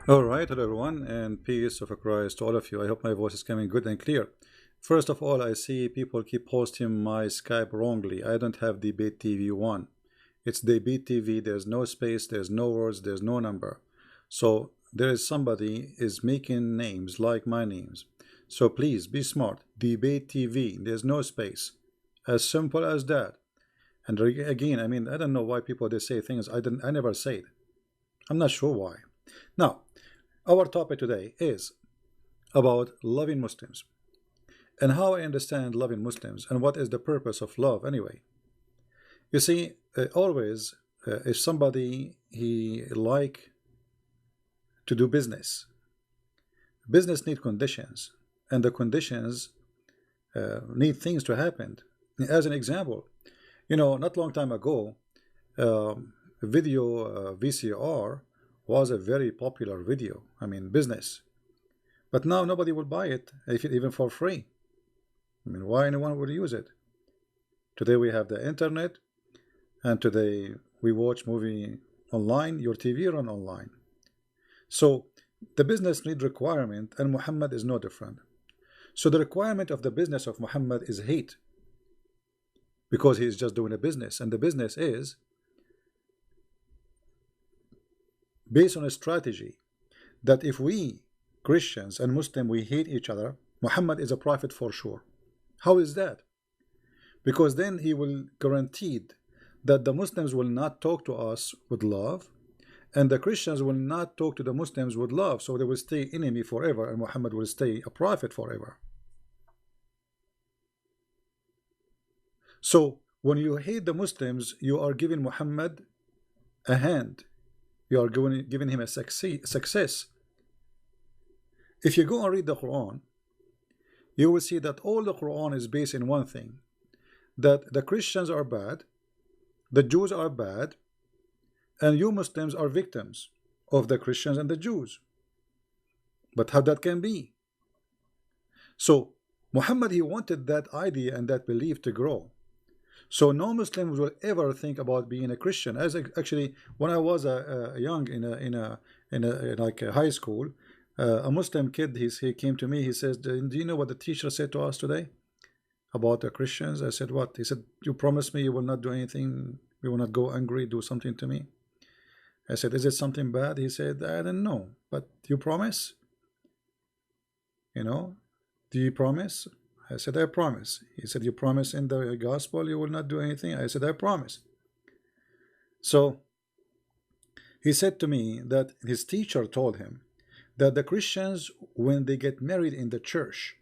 All right, hello everyone, and peace of Christ to all of you. I hope my voice is coming good and clear. First of all, I see people keep posting my Skype wrongly. I don't have Debate TV 1. It's Debate TV. There's no space, there's no words, there's no number. So there is somebody is making names like my names. So please be smart. Debate TV. There's no space. As simple as that. And again, I mean, I don't know why people they say things I never said. I'm not sure why. Now, our topic today is about loving Muslims and how I understand loving Muslims and what is the purpose of love anyway. You see, always if somebody he like to do business, business need conditions, and the conditions need things to happen. As an example, not long time ago, video VCR was a very popular video. I mean, business. But now nobody will buy it, even for free. I mean, why anyone would use it? Today we have the internet, and today we watch movie online. Your TV run online. So the business need requirement, and Muhammad is no different. So the requirement of the business of Muhammad is hate, because he is just doing a business, and the business is based on a strategy that if we Christians and Muslim we hate each other, Muhammad is a prophet for sure. How is that? Because then he will guaranteed that the Muslims will not talk to us with love, and the Christians will not talk to the Muslims with love, so they will stay enemy forever, and Muhammad will stay a prophet forever. So when you hate the Muslims, you are giving Muhammad a hand. You are giving him a success. If you go and read the Quran, you will see that all the Quran is based in one thing, that the Christians are bad, the Jews are bad, and you Muslims are victims of the Christians and the Jews. But how that can be? So Muhammad, he wanted that idea and that belief to grow. So no Muslims will ever think about being a Christian. As actually, when I was young in like a high school, a Muslim kid he came to me. He says, "Do you know what the teacher said to us today about the Christians?" I said, "What?" He said, "You promised me you will not do anything. You will not go angry, do something to me." I said, "Is it something bad?" He said, "I don't know, but you promise. Do you promise?" I said, "I promise." He said, "You promise in the gospel you will not do anything?" I said, "I promise." So he said to me that his teacher told him that the Christians, when they get married in the church,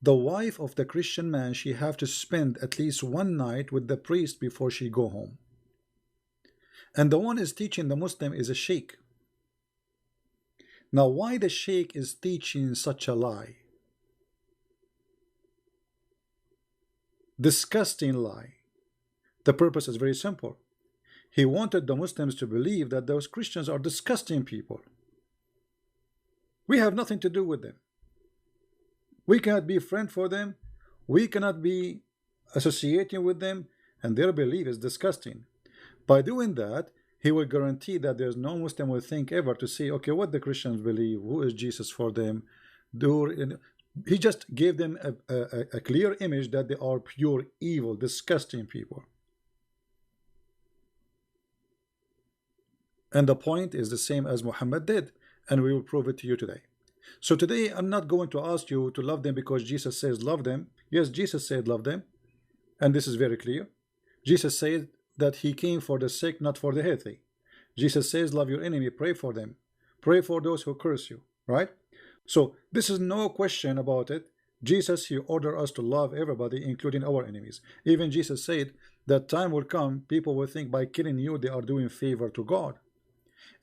the wife of the Christian man, she have to spend at least one night with the priest before she go home. And the one is teaching the Muslim is a sheikh. Now, why the sheikh is teaching such a lie? Disgusting lie. The purpose is very simple. He wanted the Muslims to believe that those Christians are disgusting people. We have nothing to do with them. We cannot be friend for them. We cannot be associating with them, and their belief is disgusting. By doing that, he will guarantee that there's no Muslim will think ever to say, okay, what the Christians believe, who is Jesus for them. He just gave them a clear image that they are pure evil, disgusting people. And the point is the same as Muhammad did, and we will prove it to you today. So today I'm not going to ask you to love them because Jesus says love them. Yes, Jesus said love them, and this is very clear. Jesus said that he came for the sick, not for the healthy. Jesus says love your enemy, pray for them, pray for those who curse you, right? So this is no question about it. Jesus, he ordered us to love everybody, including our enemies. Even Jesus said that time will come, people will think by killing you they are doing favor to God.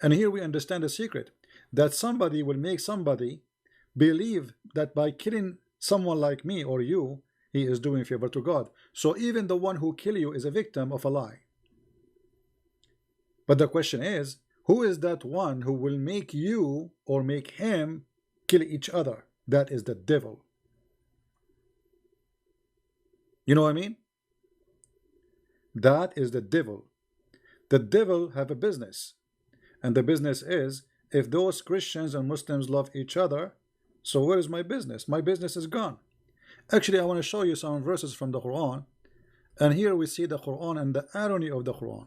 And here we understand the secret, that somebody will make somebody believe that by killing someone like me or you, he is doing favor to God. So even the one who kill you is a victim of a lie. But the question is, who is that one who will make you or make him kill each other? That is the devil. You know what I mean? That is the devil. The devil have a business, and the business is if those Christians and Muslims love each other, so where is my business? My business is gone. Actually, I want to show you some verses from the Quran, and here we see the Quran and the irony of the Quran.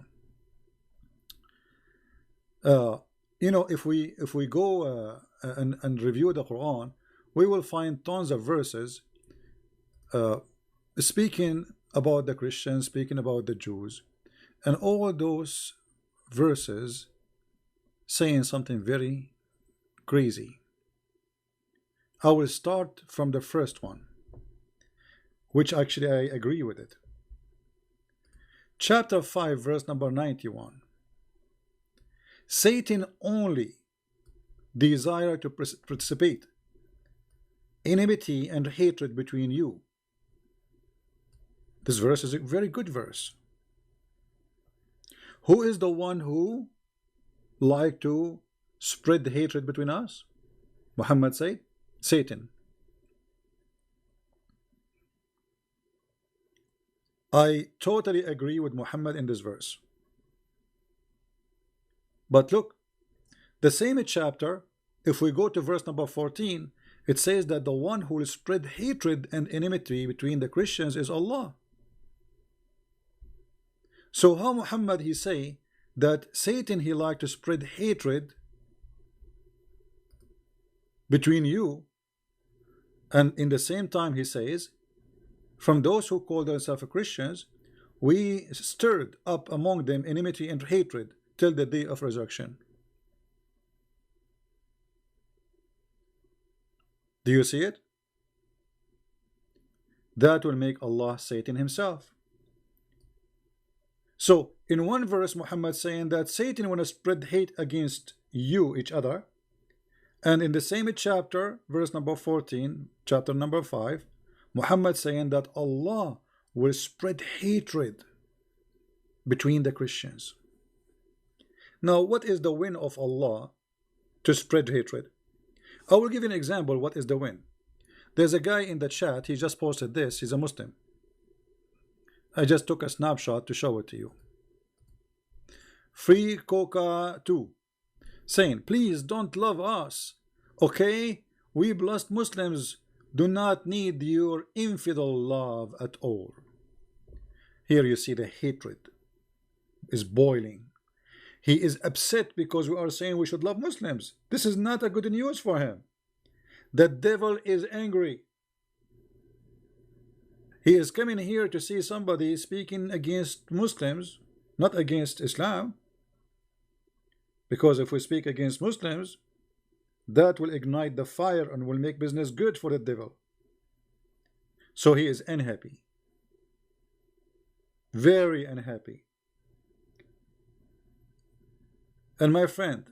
You know, if we go and review the Quran, we will find tons of verses speaking about the Christians, speaking about the Jews, and all those verses saying something very crazy. I will start from the first one, which actually I agree with it. Chapter 5, verse number 91. Satan only desire to precipitate enmity and hatred between you. This verse is a very good verse. Who is the one who like to spread hatred between us? Muhammad said, Satan. I totally agree with Muhammad in this verse. But look, the same chapter, if we go to verse number 14, it says that the one who will spread hatred and enmity between the Christians is Allah. So how Muhammad he say that Satan he like to spread hatred between you, and in the same time he says, from those who call themselves Christians, we stirred up among them enmity and hatred till the day of resurrection. Do you see it? That will make Allah Satan himself. So in one verse Muhammad saying that Satan want to spread hate against you, each other, and in the same chapter, verse number 14, chapter number 5, Muhammad saying that Allah will spread hatred between the Christians. Now, what is the win of Allah to spread hatred? I will give you an example. What is the win? There's a guy in the chat, he just posted this, he's a Muslim. I just took a snapshot to show it to you. Free Coca 2 saying, please don't love us, okay? We blessed Muslims do not need your infidel love at all. Here you see the hatred is boiling. He is upset because we are saying we should love Muslims. This is not a good news for him. The devil is angry. He is coming here to see somebody speaking against Muslims, not against Islam. Because if we speak against Muslims, that will ignite the fire and will make business good for the devil. So he is unhappy. Very unhappy. And my friend,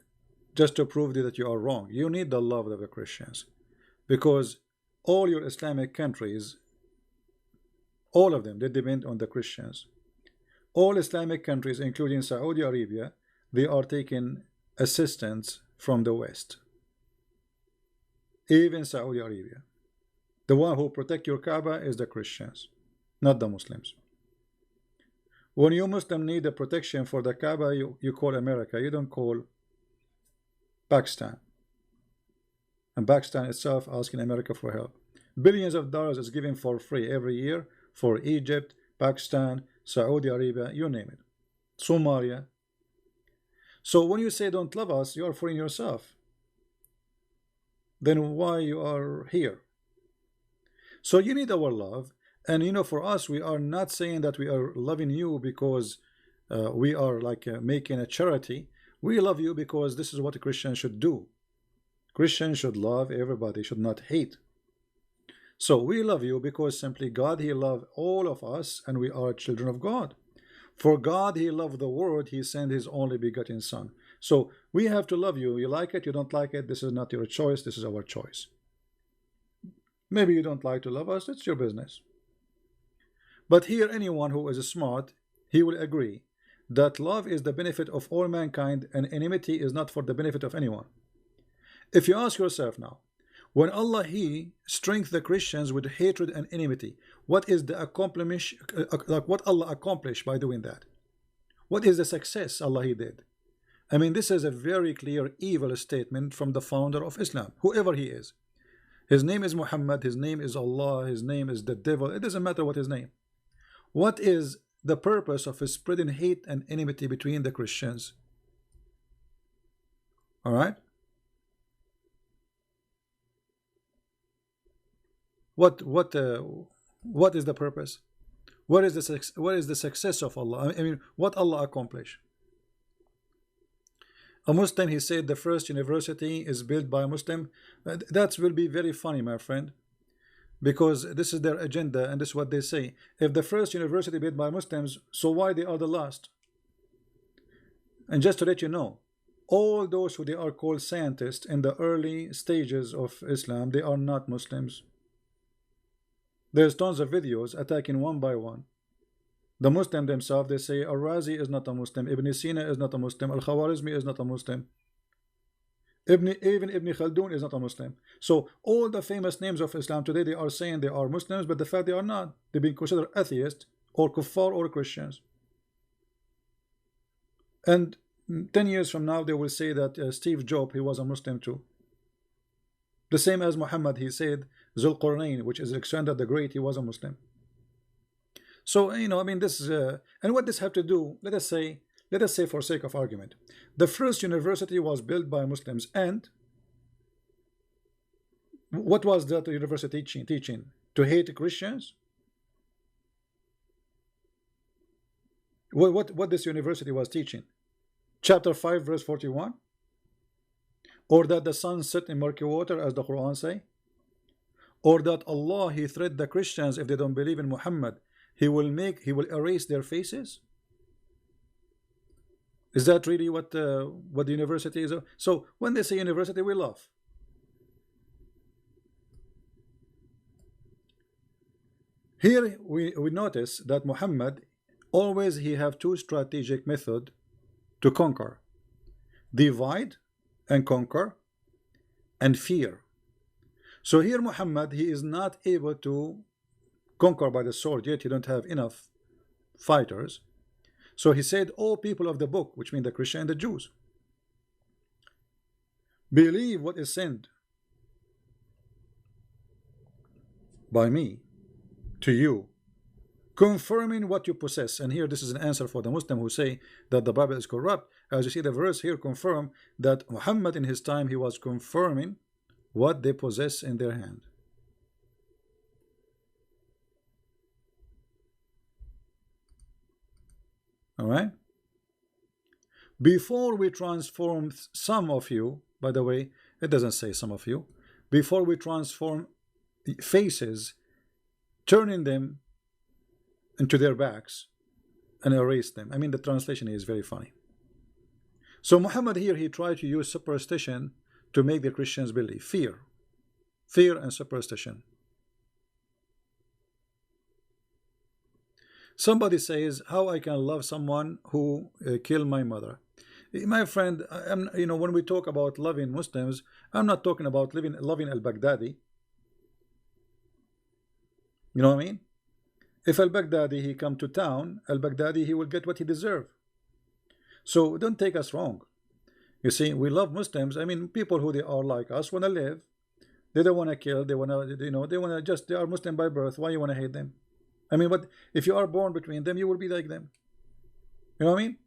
just to prove that you are wrong, you need the love of the Christians. Because all your Islamic countries, all of them, they depend on the Christians. All Islamic countries, including Saudi Arabia, they are taking assistance from the West. Even Saudi Arabia. The one who protect your Kaaba is the Christians, not the Muslims. When you Muslim need the protection for the Kaaba, you call America. You don't call Pakistan. And Pakistan itself asking America for help. Billions of dollars is given for free every year for Egypt, Pakistan, Saudi Arabia, you name it. Somalia. So when you say don't love us, you are fooling yourself. Then why you are here? So you need our love. And you know, for us, we are not saying that we are loving you because we are like making a charity. We love you because this is what a Christian should do. Christians should love everybody, should not hate. So we love you because simply God, he loved all of us, and we are children of God. For God, he loved the world, he sent his only begotten son. So we have to love you. You like it, you don't like it, this is not your choice, this is our choice. Maybe you don't like to love us, it's your business. But here, anyone who is smart, he will agree that love is the benefit of all mankind, and enmity is not for the benefit of anyone. If you ask yourself now, when Allah he strengthened the Christians with hatred and enmity, what is the what Allah accomplished by doing that? What is the success Allah he did? I mean, this is a very clear evil statement from the founder of Islam, whoever he is. His name is Muhammad, his name is Allah, his name is the devil. It doesn't matter what his name. What is the purpose of spreading hate and enmity between the Christians? All right. What is the purpose? What is the success of Allah? I mean, what Allah accomplish? A Muslim, he said, the first university is built by a Muslim. That will be very funny, my friend, because this is their agenda and this is what they say. If the first university built by Muslims, so why they are the last? And just to let you know, all those who they are called scientists in the early stages of Islam, they are not Muslims. There's tons of videos attacking one by one. The Muslim themselves, they say Al-Razi is not a Muslim, Ibn Sina is not a Muslim, Al-Khawarizmi is not a Muslim, even Ibn Khaldun is not a Muslim. So all the famous names of Islam today, they are saying they are Muslims, but the fact they are not. They've been considered atheists or kuffar or Christians. And 10 years from now, they will say that Steve Jobs, he was a Muslim too. The same as Muhammad, he said Zulqarnain, which is Alexander the Great, he was a Muslim. So, you know, I mean, this is, and what this have to do, let us say for sake of argument, the first university was built by Muslims, and what was that university teaching? To hate Christians? What this university was teaching? Chapter 5, verse 41? Or that the sun set in murky water, as the Quran say? Or that Allah, he threatened the Christians if they don't believe in Muhammad, he will erase their faces? Is that really what the university is? So when they say university, we laugh. Here we notice that Muhammad always he have two strategic method to conquer: divide and conquer, and fear. So here Muhammad, he is not able to conquer by the sword yet. He don't have enough fighters. So he said, all people of the book, which mean the Christian and the Jews, believe what is sent by me to you, confirming what you possess. And here this is an answer for the Muslim who say that the Bible is corrupt. As you see, the verse here confirm that Muhammad in his time, he was confirming what they possess in their hand. All right. Before we transform some of you, by the way, it doesn't say some of you, before we transform faces, turning them into their backs and erase them. I mean, the translation is very funny. So Muhammad here, he tried to use superstition to make the Christians believe. Fear and superstition. Somebody says, how I can love someone who killed my mother? My friend, you know, when we talk about loving Muslims, I'm not talking about loving al-Baghdadi. You know what I mean? If al-Baghdadi he come to town, al-Baghdadi he will get what he deserve. So don't take us wrong. You see, we love Muslims. I mean, people who they are like us want to live. They don't want to kill. They want to, you know, they want to just, they are Muslim by birth. Why you want to hate them? I mean, but if you are born between them, you will be like them. You know what I mean?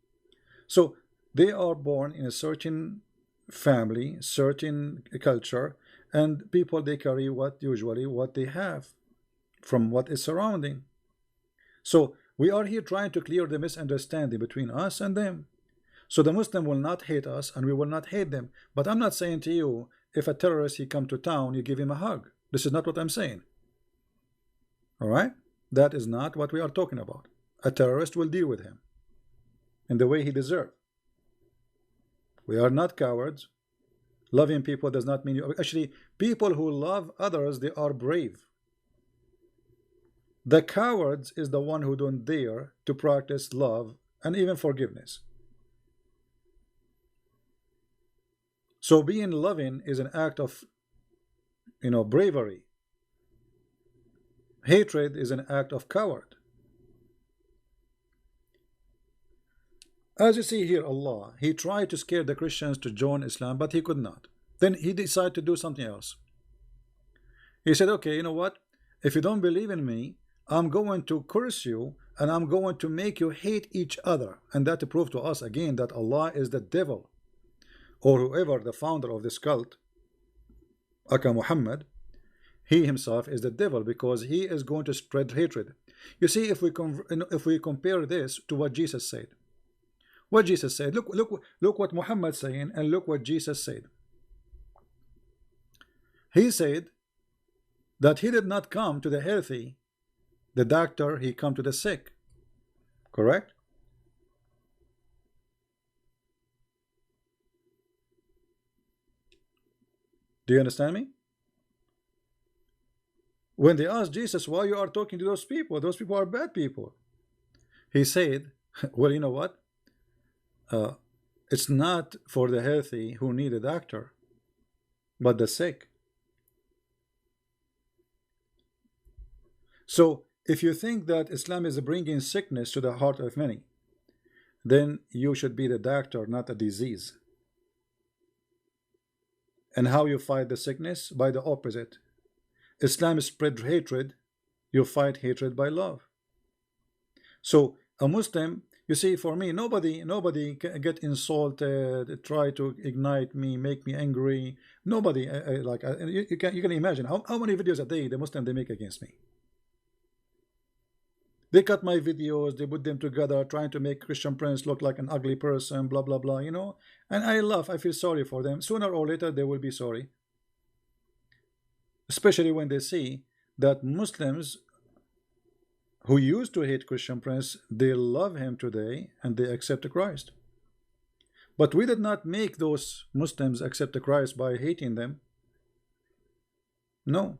So they are born in a certain family, certain culture, and people, they carry usually what they have from what is surrounding. So we are here trying to clear the misunderstanding between us and them. So the Muslim will not hate us and we will not hate them. But I'm not saying to you, if a terrorist he come to town, you give him a hug. This is not what I'm saying. All right? That is not what we are talking about. A terrorist will deal with him in the way he deserves. We are not cowards. Loving people does not mean you. Actually, people who love others, they are brave. The cowards is the one who don't dare to practice love and even forgiveness. So being loving is an act of, you know, bravery. Hatred is an act of coward. As you see here, Allah, he tried to scare the Christians to join Islam, but he could not. Then he decided to do something else. He said, okay, you know what? If you don't believe in me, I'm going to curse you and I'm going to make you hate each other. And that to prove to us again that Allah is the devil, or whoever the founder of this cult, Aka Muhammad, he himself is the devil, because he is going to spread hatred. You see, if we compare this to what Jesus said, look what Muhammad saying, and look what Jesus said. He said that he did not come to the healthy, the doctor, he come to the sick. Correct? Do you understand me? When they asked Jesus, why you are talking to those people are bad people, he said, well, you know what, it's not for the healthy who need a doctor, but the sick. So if you think that Islam is bringing sickness to the heart of many, then you should be the doctor, not a disease. And how you fight the sickness? By the opposite. Islam spread hatred, you fight hatred by love. So a Muslim, you see, for me, nobody can get insulted, try to ignite me, make me angry. Nobody, you can imagine how many videos a day the Muslim they make against me. They cut my videos, they put them together, trying to make Christian Prince look like an ugly person, blah blah blah, you know. And I laugh, I feel sorry for them. Sooner or later they will be sorry, especially when they see that Muslims who used to hate Christian Prince, they love him today and they accept Christ. But we did not make those Muslims accept Christ by hating them. No,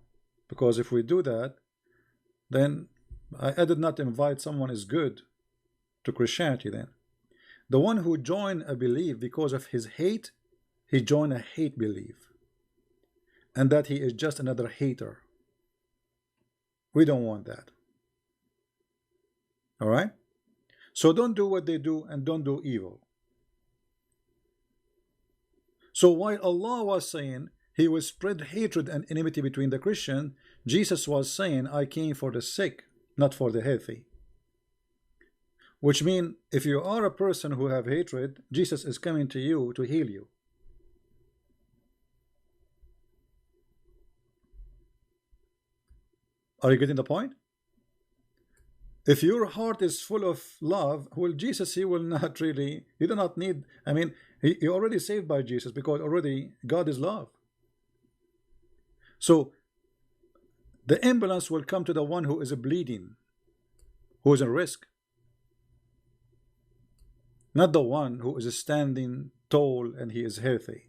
because if we do that, then I did not invite someone is good to Christianity. Then the one who joined a belief because of his hate, he joined a hate belief, and that he is just another hater. We don't want that. All right, so don't do what they do and don't do evil. So while Allah was saying he will spread hatred and enmity between the Christian, Jesus was saying, I came for the sick, not for the healthy. Which means if you are a person who have hatred, Jesus is coming to you to heal you. Are you getting the point? If your heart is full of love, well, Jesus, he will not really, you do not need, I mean, you're already saved by Jesus, because already God is love. So the ambulance will come to the one who is bleeding, who is at risk, not the one who is standing tall and he is healthy.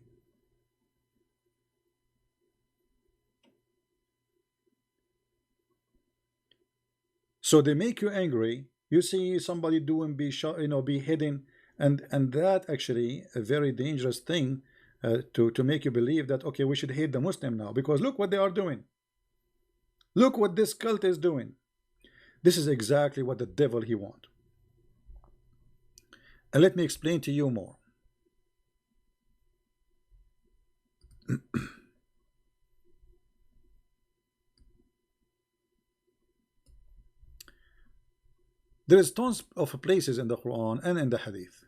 So they make you angry. You see somebody doing beheading, and that actually a very dangerous thing to make you believe that okay, we should hate the Muslim now, because look what they are doing. Look what this cult is doing. This is exactly what the devil he wants. And let me explain to you more. There is tons of places in the Quran and in the Hadith.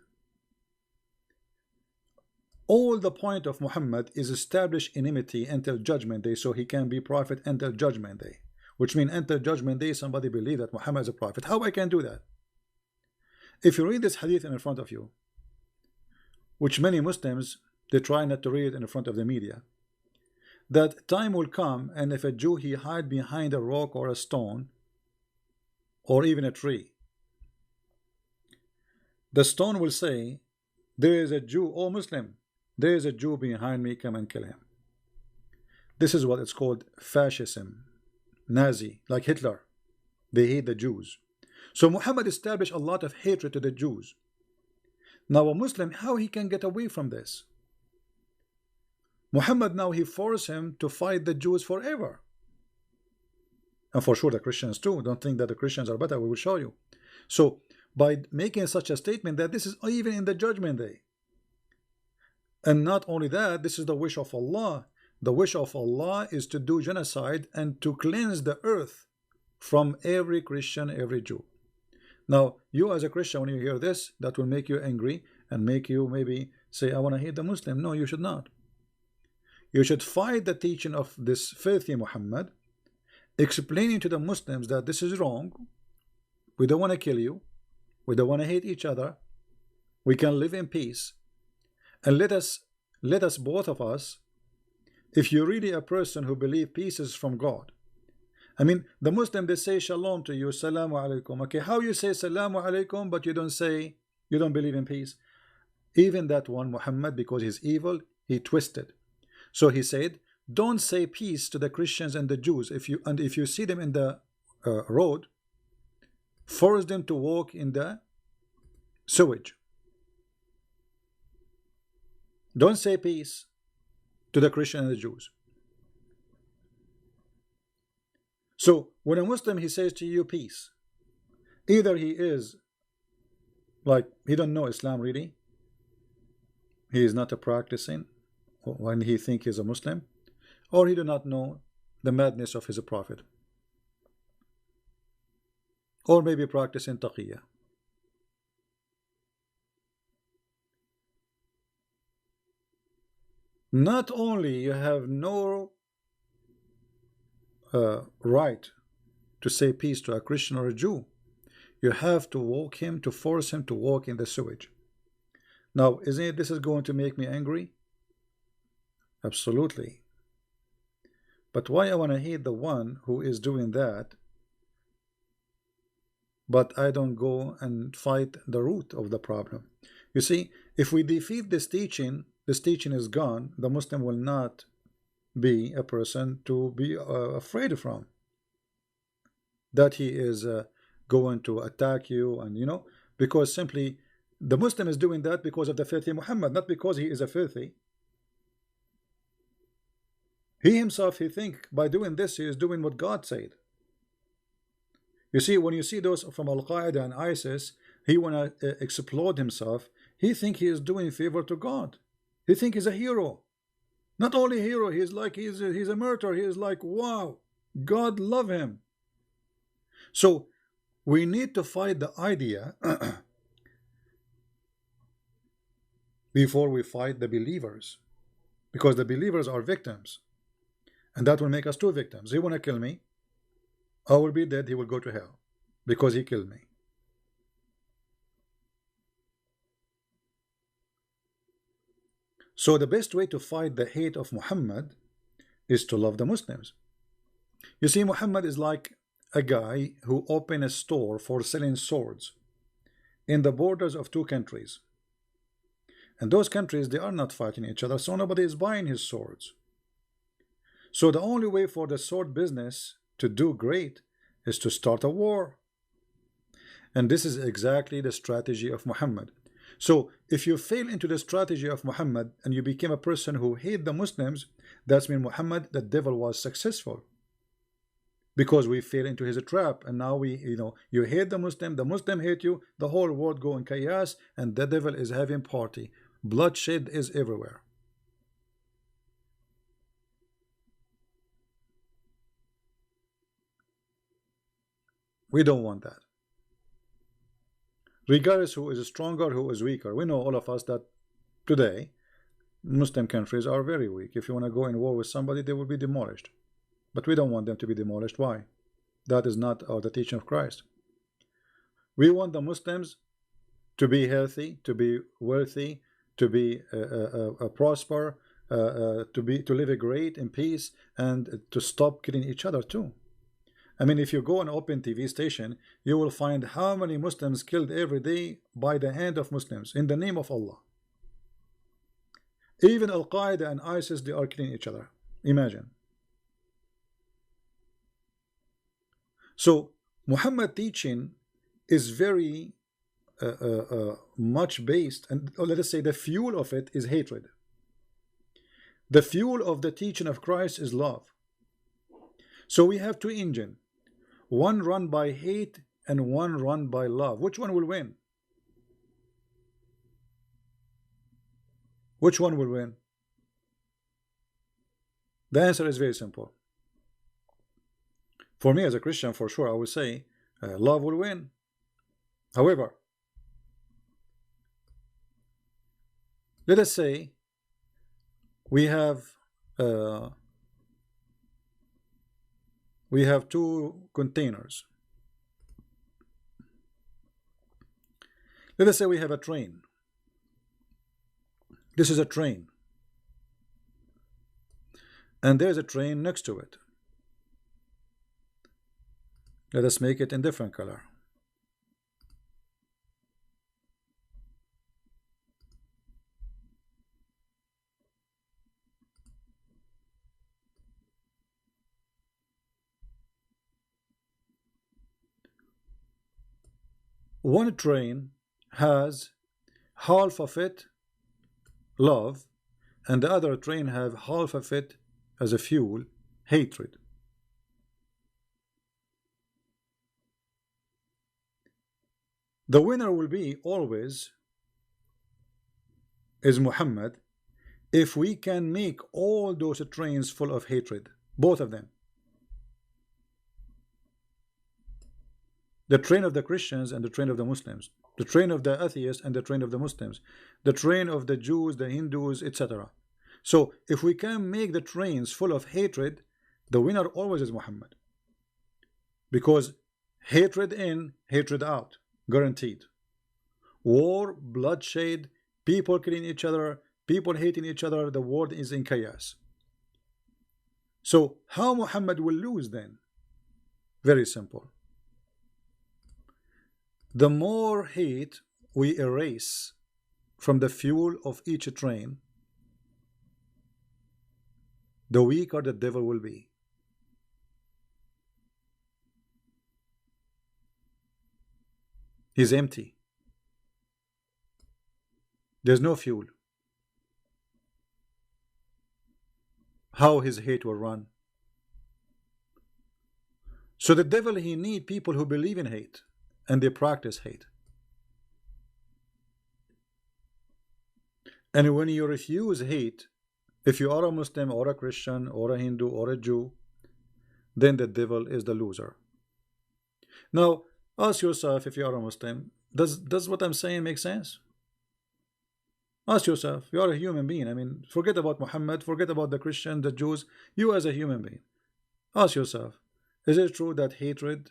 All the point of Muhammad is establish enmity until judgment day, so he can be prophet until judgment day. Which means until judgment day somebody believe that Muhammad is a prophet. How I can do that? If you read this hadith in front of you, which many Muslims they try not to read in front of the media, that time will come, and if a Jew he hide behind a rock or a stone or even a tree, the stone will say, there is a Jew, oh Muslim, there is a Jew behind me, come and kill him. This is what it's called fascism, Nazi, like Hitler. They hate the Jews. So Muhammad established a lot of hatred to the Jews. Now a Muslim, how he can get away from this? Muhammad now he forced him to fight the Jews forever. And for sure the Christians too. Don't think that the Christians are better, we will show you. So by making such a statement that this is even in the judgment day. And not only that, this is the wish of Allah. The wish of Allah is to do genocide and to cleanse the earth from every Christian, every Jew. Now, you as a Christian, when you hear this, that will make you angry and make you maybe say, I want to hate the Muslim. No, you should not. You should fight the teaching of this filthy Muhammad, explaining to the Muslims that this is wrong. We don't want to kill you. We don't want to hate each other. We can live in peace. And let us both of us, if you're really a person who believes peace is from God. I mean, the Muslim, they say shalom to you, salamu alaikum. Okay, how you say salamu alaikum, but you don't believe in peace? Even that one, Muhammad, because he's evil, he twisted. So he said, don't say peace to the Christians and the Jews. If you see them in the road, force them to walk in the sewage. Don't say peace to the Christians and the Jews. So when a Muslim, he says to you peace, either he is like he don't know Islam really, he is not a practicing when he think he's a Muslim, or he do not know the madness of his prophet, or maybe practicing taqiyya. Not only you have no right to say peace to a Christian or a Jew, you have to force him to walk in the sewage. Now, isn't it this is going to make me angry? Absolutely. But why I want to hate the one who is doing that, but I don't go and fight the root of the problem? You see, if we defeat this teaching is gone. The Muslim will not be a person to be afraid from. That he is going to attack you, and because simply the Muslim is doing that because of the filthy Muhammad, not because he is a filthy. He himself, he think by doing this he is doing what God said. You see, when you see those from Al-Qaeda and ISIS, he wanna explode himself. He think he is doing favor to God. He think he's a hero. Not only a hero, he's a martyr. He is like, wow, God love him. So we need to fight the idea before we fight the believers, because the believers are victims, and that will make us two victims. He want to kill me, I will be dead, he will go to hell because he killed me. So the best way to fight the hate of Muhammad is to love the Muslims. You see, Muhammad is like a guy who opened a store for selling swords in the borders of two countries. And those countries, they are not fighting each other, so nobody is buying his swords. So the only way for the sword business to do great is to start a war. And this is exactly the strategy of Muhammad. So if you fail into the strategy of Muhammad and you became a person who hate the Muslims, that's mean Muhammad, the devil, was successful, because we fell into his trap. And now you hate the Muslim hate you, the whole world go in chaos, and the devil is having party. Bloodshed is everywhere. We don't want that. Regardless who is stronger, who is weaker. We know, all of us, that today Muslim countries are very weak. If you want to go in war with somebody, they will be demolished. But we don't want them to be demolished. Why? That is not the teaching of Christ. We want the Muslims to be healthy, to be wealthy, to be prosper, to live great in peace, and to stop killing each other too. I mean, if you go on open TV station, you will find how many Muslims killed every day by the hand of Muslims in the name of Allah. Even Al-Qaeda and ISIS, they are killing each other. Imagine. So Muhammad teaching is very much based, and let us say the fuel of it is hatred. The fuel of the teaching of Christ is love. So we have two engines. One run by hate and one run by love. Which one will win? Which one will win? The answer is very simple. For me as a Christian, for sure, I would say love will win. However, let us say we have two containers. Let us say we have a train. This is a train, and there's a train next to it. Let us make it in different color. One train has half of it love, and the other train have half of it as a fuel, hatred. The winner will be always is Muhammad if we can make all those trains full of hatred, both of them. The train of the Christians and the train of the Muslims, the train of the atheists and the train of the Muslims, the train of the Jews, the Hindus, etc. So if we can make the trains full of hatred, the winner always is Muhammad, because hatred in, hatred out, guaranteed. War, bloodshed, people killing each other, people hating each other, the world is in chaos. So how Muhammad will lose then? Very simple. The more hate we erase from the fuel of each train, the weaker the devil will be. He's empty. There's no fuel. How his hate will run? So the devil, he need people who believe in hate and they practice hate. And when you refuse hate, if you are a Muslim or a Christian or a Hindu or a Jew, then the devil is the loser. Now ask yourself, if you are a Muslim, does what I'm saying make sense? Ask yourself, you are a human being. I mean, forget about Muhammad, forget about the Christians, the Jews, you as a human being. Ask yourself, is it true that hatred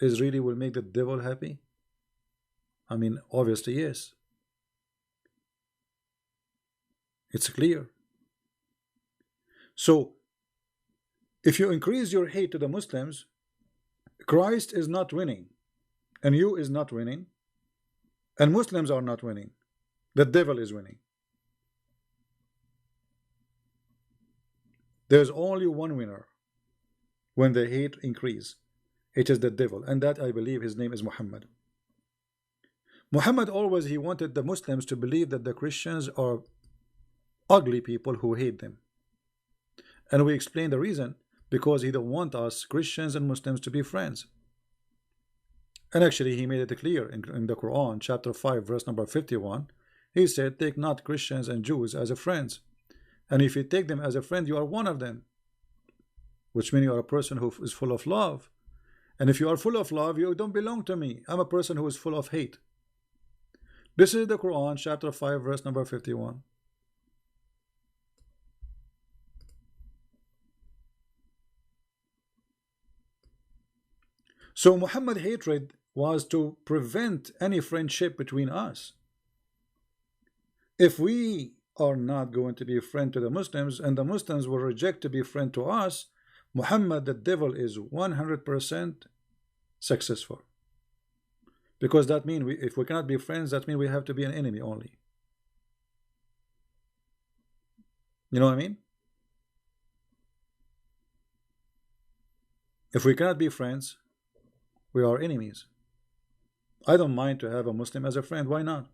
is really will make the devil happy? I mean, obviously yes. It's clear. So if you increase your hate to the Muslims, Christ is not winning, and you is not winning, and Muslims are not winning. The devil is winning. There's only one winner when the hate increase. It is the devil, and that I believe his name is Muhammad. Muhammad always, he wanted the Muslims to believe that the Christians are ugly people who hate them. And we explain the reason, because he don't want us Christians and Muslims to be friends. And actually he made it clear in the Quran, chapter 5, verse number 51. He said, take not Christians and Jews as a friends. And if you take them as a friend, you are one of them, which means you are a person who is full of love. And if you are full of love, you don't belong to me. I'm a person who is full of hate. This is the Quran, chapter 5, verse number 51. So Muhammad hatred was to prevent any friendship between us. If we are not going to be a friend to the Muslims, and the Muslims will reject to be a friend to us, Muhammad, the devil, is 100% successful. Because that means if we cannot be friends, that means we have to be an enemy only. You know what I mean? If we cannot be friends, we are enemies. I don't mind to have a Muslim as a friend. Why not?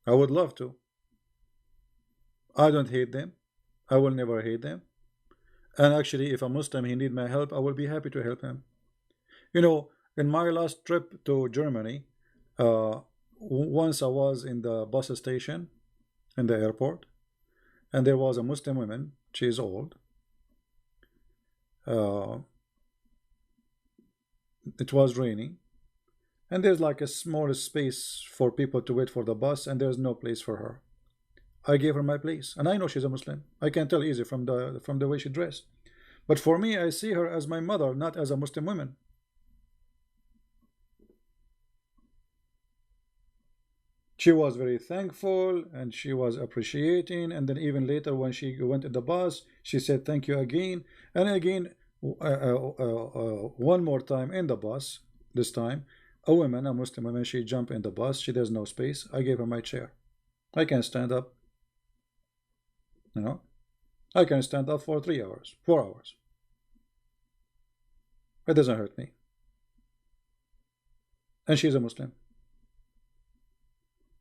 I would love to. I don't hate them. I will never hate them. And actually, if a Muslim he need my help, I will be happy to help him. You know, in my last trip to Germany, once I was in the bus station in the airport, and there was a Muslim woman. She is old. It was raining, and there's like a small space for people to wait for the bus, and there's no place for her. I gave her my place, and I know she's a Muslim. I can tell easy from the way she dressed. But for me, I see her as my mother, not as a Muslim woman. She was very thankful and she was appreciating, and then even later when she went in the bus, she said thank you again and again. One more time in the bus, this time a woman, a Muslim woman, she jumped in the bus. She there's no space. I gave her my chair. I can stand up, you know. I can stand up for 3 hours, 4 hours. It doesn't hurt me. And she's a Muslim.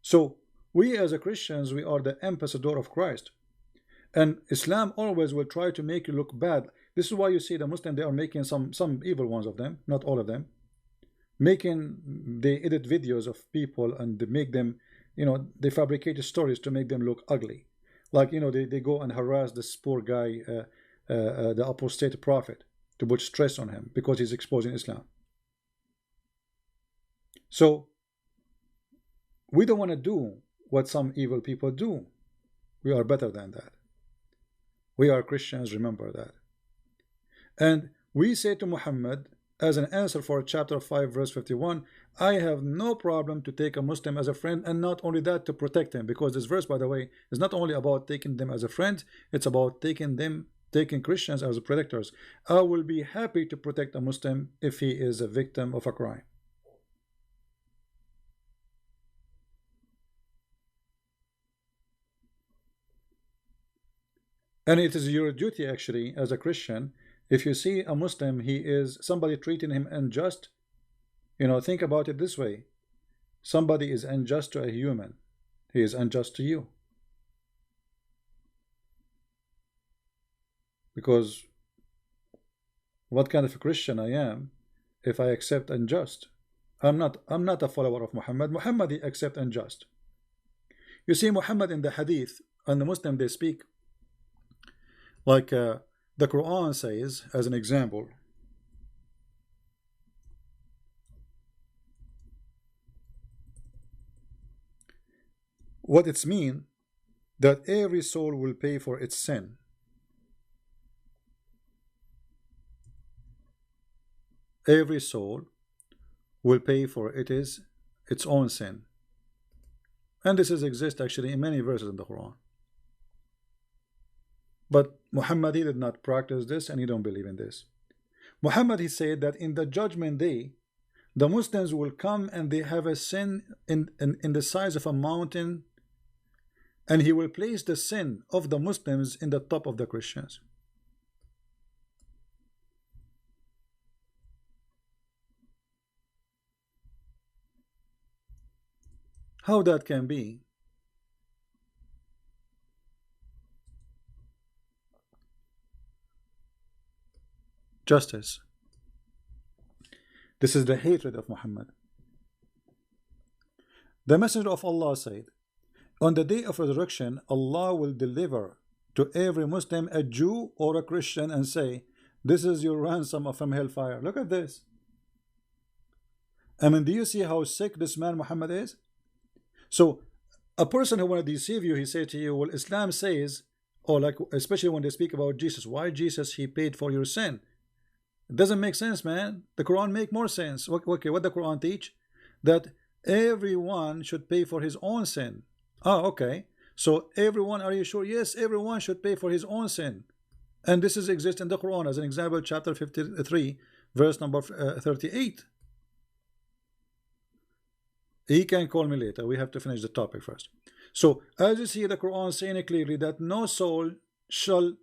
So we as a Christians, we are the ambassador of Christ, and Islam always will try to make you look bad. This is why you see the Muslim, they are making some evil ones of them, not all of them, they edit videos of people and they make them, you know, they fabricate stories to make them look ugly. Like, you know, they go and harass this poor guy, the apostate prophet, to put stress on him because he's exposing Islam. So we don't want to do what some evil people do. We are better than that. We are Christians, remember that. And we say to Muhammad, as an answer for chapter 5 verse 51, I have no problem to take a Muslim as a friend, and not only that, to protect him, because this verse, by the way, is not only about taking them as a friend, it's about taking Christians as protectors. I will be happy to protect a Muslim if he is a victim of a crime. And it is your duty actually as a Christian, if you see a Muslim, he is somebody treating him unjust, you know, think about it this way. Somebody is unjust to a human, he is unjust to you. Because what kind of a Christian I am if I accept unjust? I'm not a follower of Muhammad. Muhammad, he accept unjust. You see, Muhammad in the hadith, and the Muslim, they speak like the Quran says, as an example, what it's mean that every soul will pay for its sin. Every soul will pay for its own sin. And this exists actually in many verses in the Quran. But Muhammad, he did not practice this, and he don't believe in this. Muhammad, he said that in the judgment day, the Muslims will come and they have a sin in the size of a mountain, and he will place the sin of the Muslims in the top of the Christians. How that can be? Justice. This is the hatred of Muhammad. The Messenger of Allah said, on the day of resurrection, Allah will deliver to every Muslim a Jew or a Christian and say, this is your ransom from hellfire. Look at this. I mean, do you see how sick this man Muhammad is? So a person who want to deceive you, he said to you, well, Islam says, or like, especially when they speak about Jesus, why Jesus, he paid for your sin. It doesn't make sense, man. The Quran make more sense. Okay, what the Quran teach? That everyone should pay for his own sin. Ah, okay. So everyone, are you sure? Yes, everyone should pay for his own sin. And this exists in the Quran as an example, chapter 53, verse number 38. He can call me later. We have to finish the topic first. So as you see the Quran saying clearly that no soul shall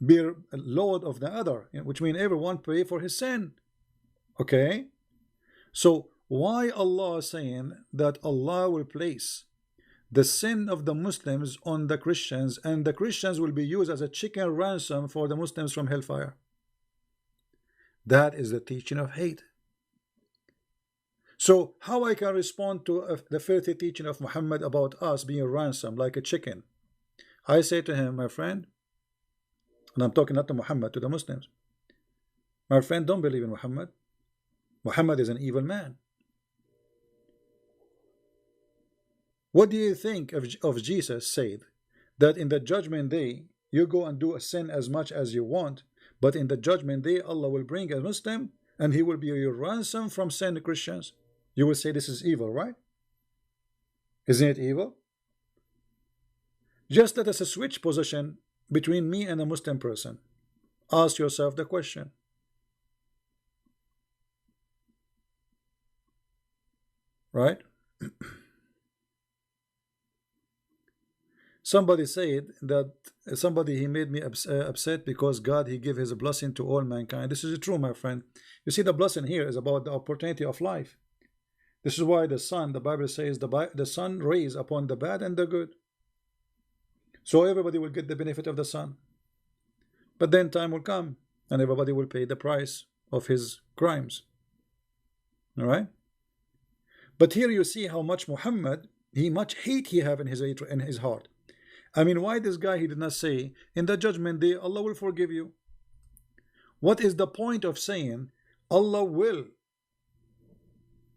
bear a load of the other, which means everyone pay for his sin. Okay, so why Allah saying that Allah will place the sin of the Muslims on the Christians, and the Christians will be used as a chicken ransom for the Muslims from hellfire. That is the teaching of hate. So how I can respond to the filthy teaching of Muhammad about us being ransomed like a chicken? I say to him, my friend, and I'm talking not to Muhammad, to the Muslims, my friend, don't believe in Muhammad. Muhammad is an evil man. What do you think of Jesus said that in the judgment day you go and do a sin as much as you want, but in the judgment day Allah will bring a Muslim and he will be your ransom from sin, Christians? You will say this is evil, right? Isn't it evil? Just let us switch position between me and a Muslim person. Ask yourself the question. Right? Somebody said that he made me upset because God, he gave his blessing to all mankind. This is true, my friend. You see, the blessing here is about the opportunity of life. This is why the sun, the Bible says, the sun rays upon the bad and the good. So everybody will get the benefit of the sun. But then time will come and everybody will pay the price of his crimes. All right? But here you see how much Muhammad, much hate he have in his heart. I mean, why this guy, he did not say, in the judgment day, Allah will forgive you? What is the point of saying, Allah will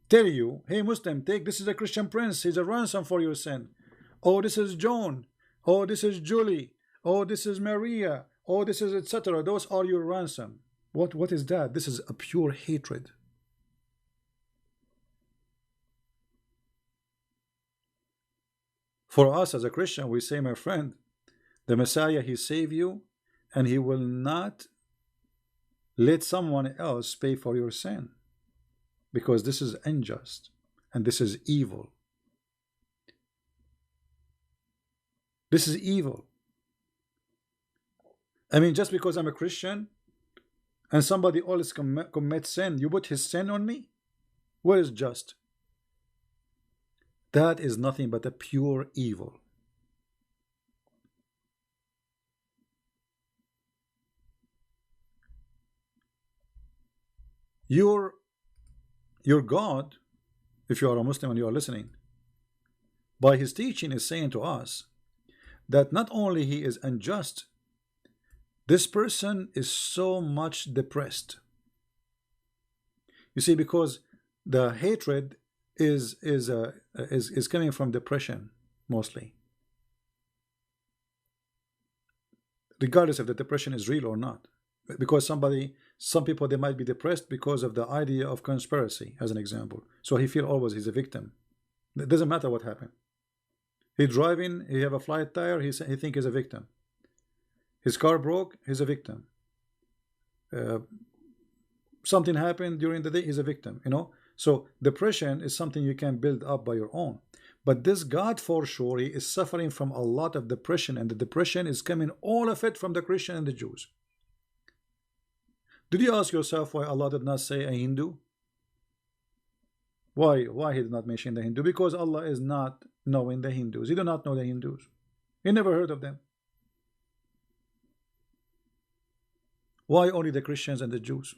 tell you, hey Muslim, take, this is a Christian prince, he's a ransom for your sin. Oh, this is John. Oh, this is Julie. Oh, this is Maria. Oh, this is etc. Those are your ransom. What is that? This is a pure hatred. For us as a Christian, we say, my friend, the Messiah, he saved you and he will not let someone else pay for your sin, because this is unjust and this is evil. This is evil. I mean, just because I'm a Christian and somebody always commits sin, you put his sin on me? What is just? That is nothing but a pure evil. Your God, if you are a Muslim and you are listening, by his teaching is saying to us that not only he is unjust, this person is so much depressed. You see, because the hatred is coming from depression mostly, regardless if the depression is real or not. Because some people, they might be depressed because of the idea of conspiracy, as an example. So he feel always he's a victim. It doesn't matter what happened. He driving, he have a flat tire, he think he's a victim. His car broke, he's a victim. Something happened during the day, he's a victim, you know. So depression is something you can build up by your own. But this God, for sure, he is suffering from a lot of depression, and the depression is coming, all of it, from the Christian and the Jews. Did you ask yourself why Allah did not say a Hindu? Why he did not mention the Hindu? Because Allah is not knowing the Hindus. He do not know the Hindus. He never heard of them. Why only the Christians and the Jews?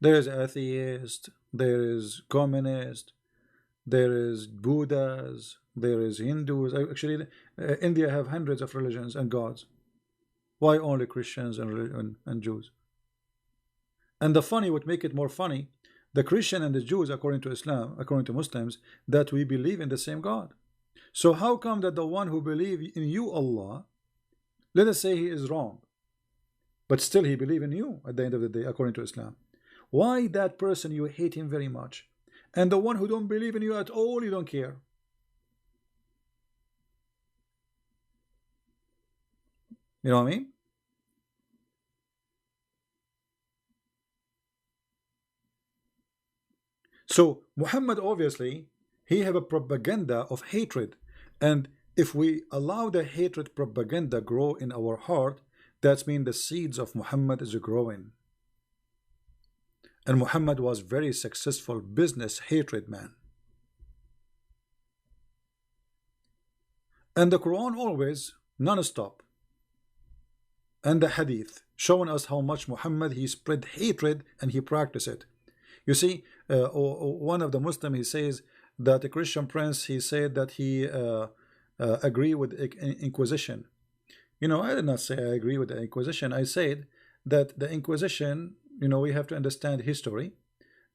There is atheist, there is communist, there is Buddhas, there is Hindus. Actually, India have hundreds of religions and gods. Why only Christians and Jews? And the funny, what make it more funny, the Christian and the Jews, according to Islam, according to Muslims, that we believe in the same God. So how come that the one who believe in you, Allah, let us say he is wrong, but still he believe in you at the end of the day, according to Islam? Why that person you hate him very much, and the one who don't believe in you at all, you don't care? You know what I mean? So Muhammad, obviously, he have a propaganda of hatred, and if we allow the hatred propaganda grow in our heart, that means the seeds of Muhammad is growing. And Muhammad was very successful business hatred man. And the Quran always, non-stop, and the Hadith, showing us how much Muhammad, he spread hatred and he practiced it. You see, one of the Muslim, he says that a Christian prince, he said that he agree with Inquisition. You know, I did not say I agree with the Inquisition. I said that the Inquisition, you know, we have to understand history.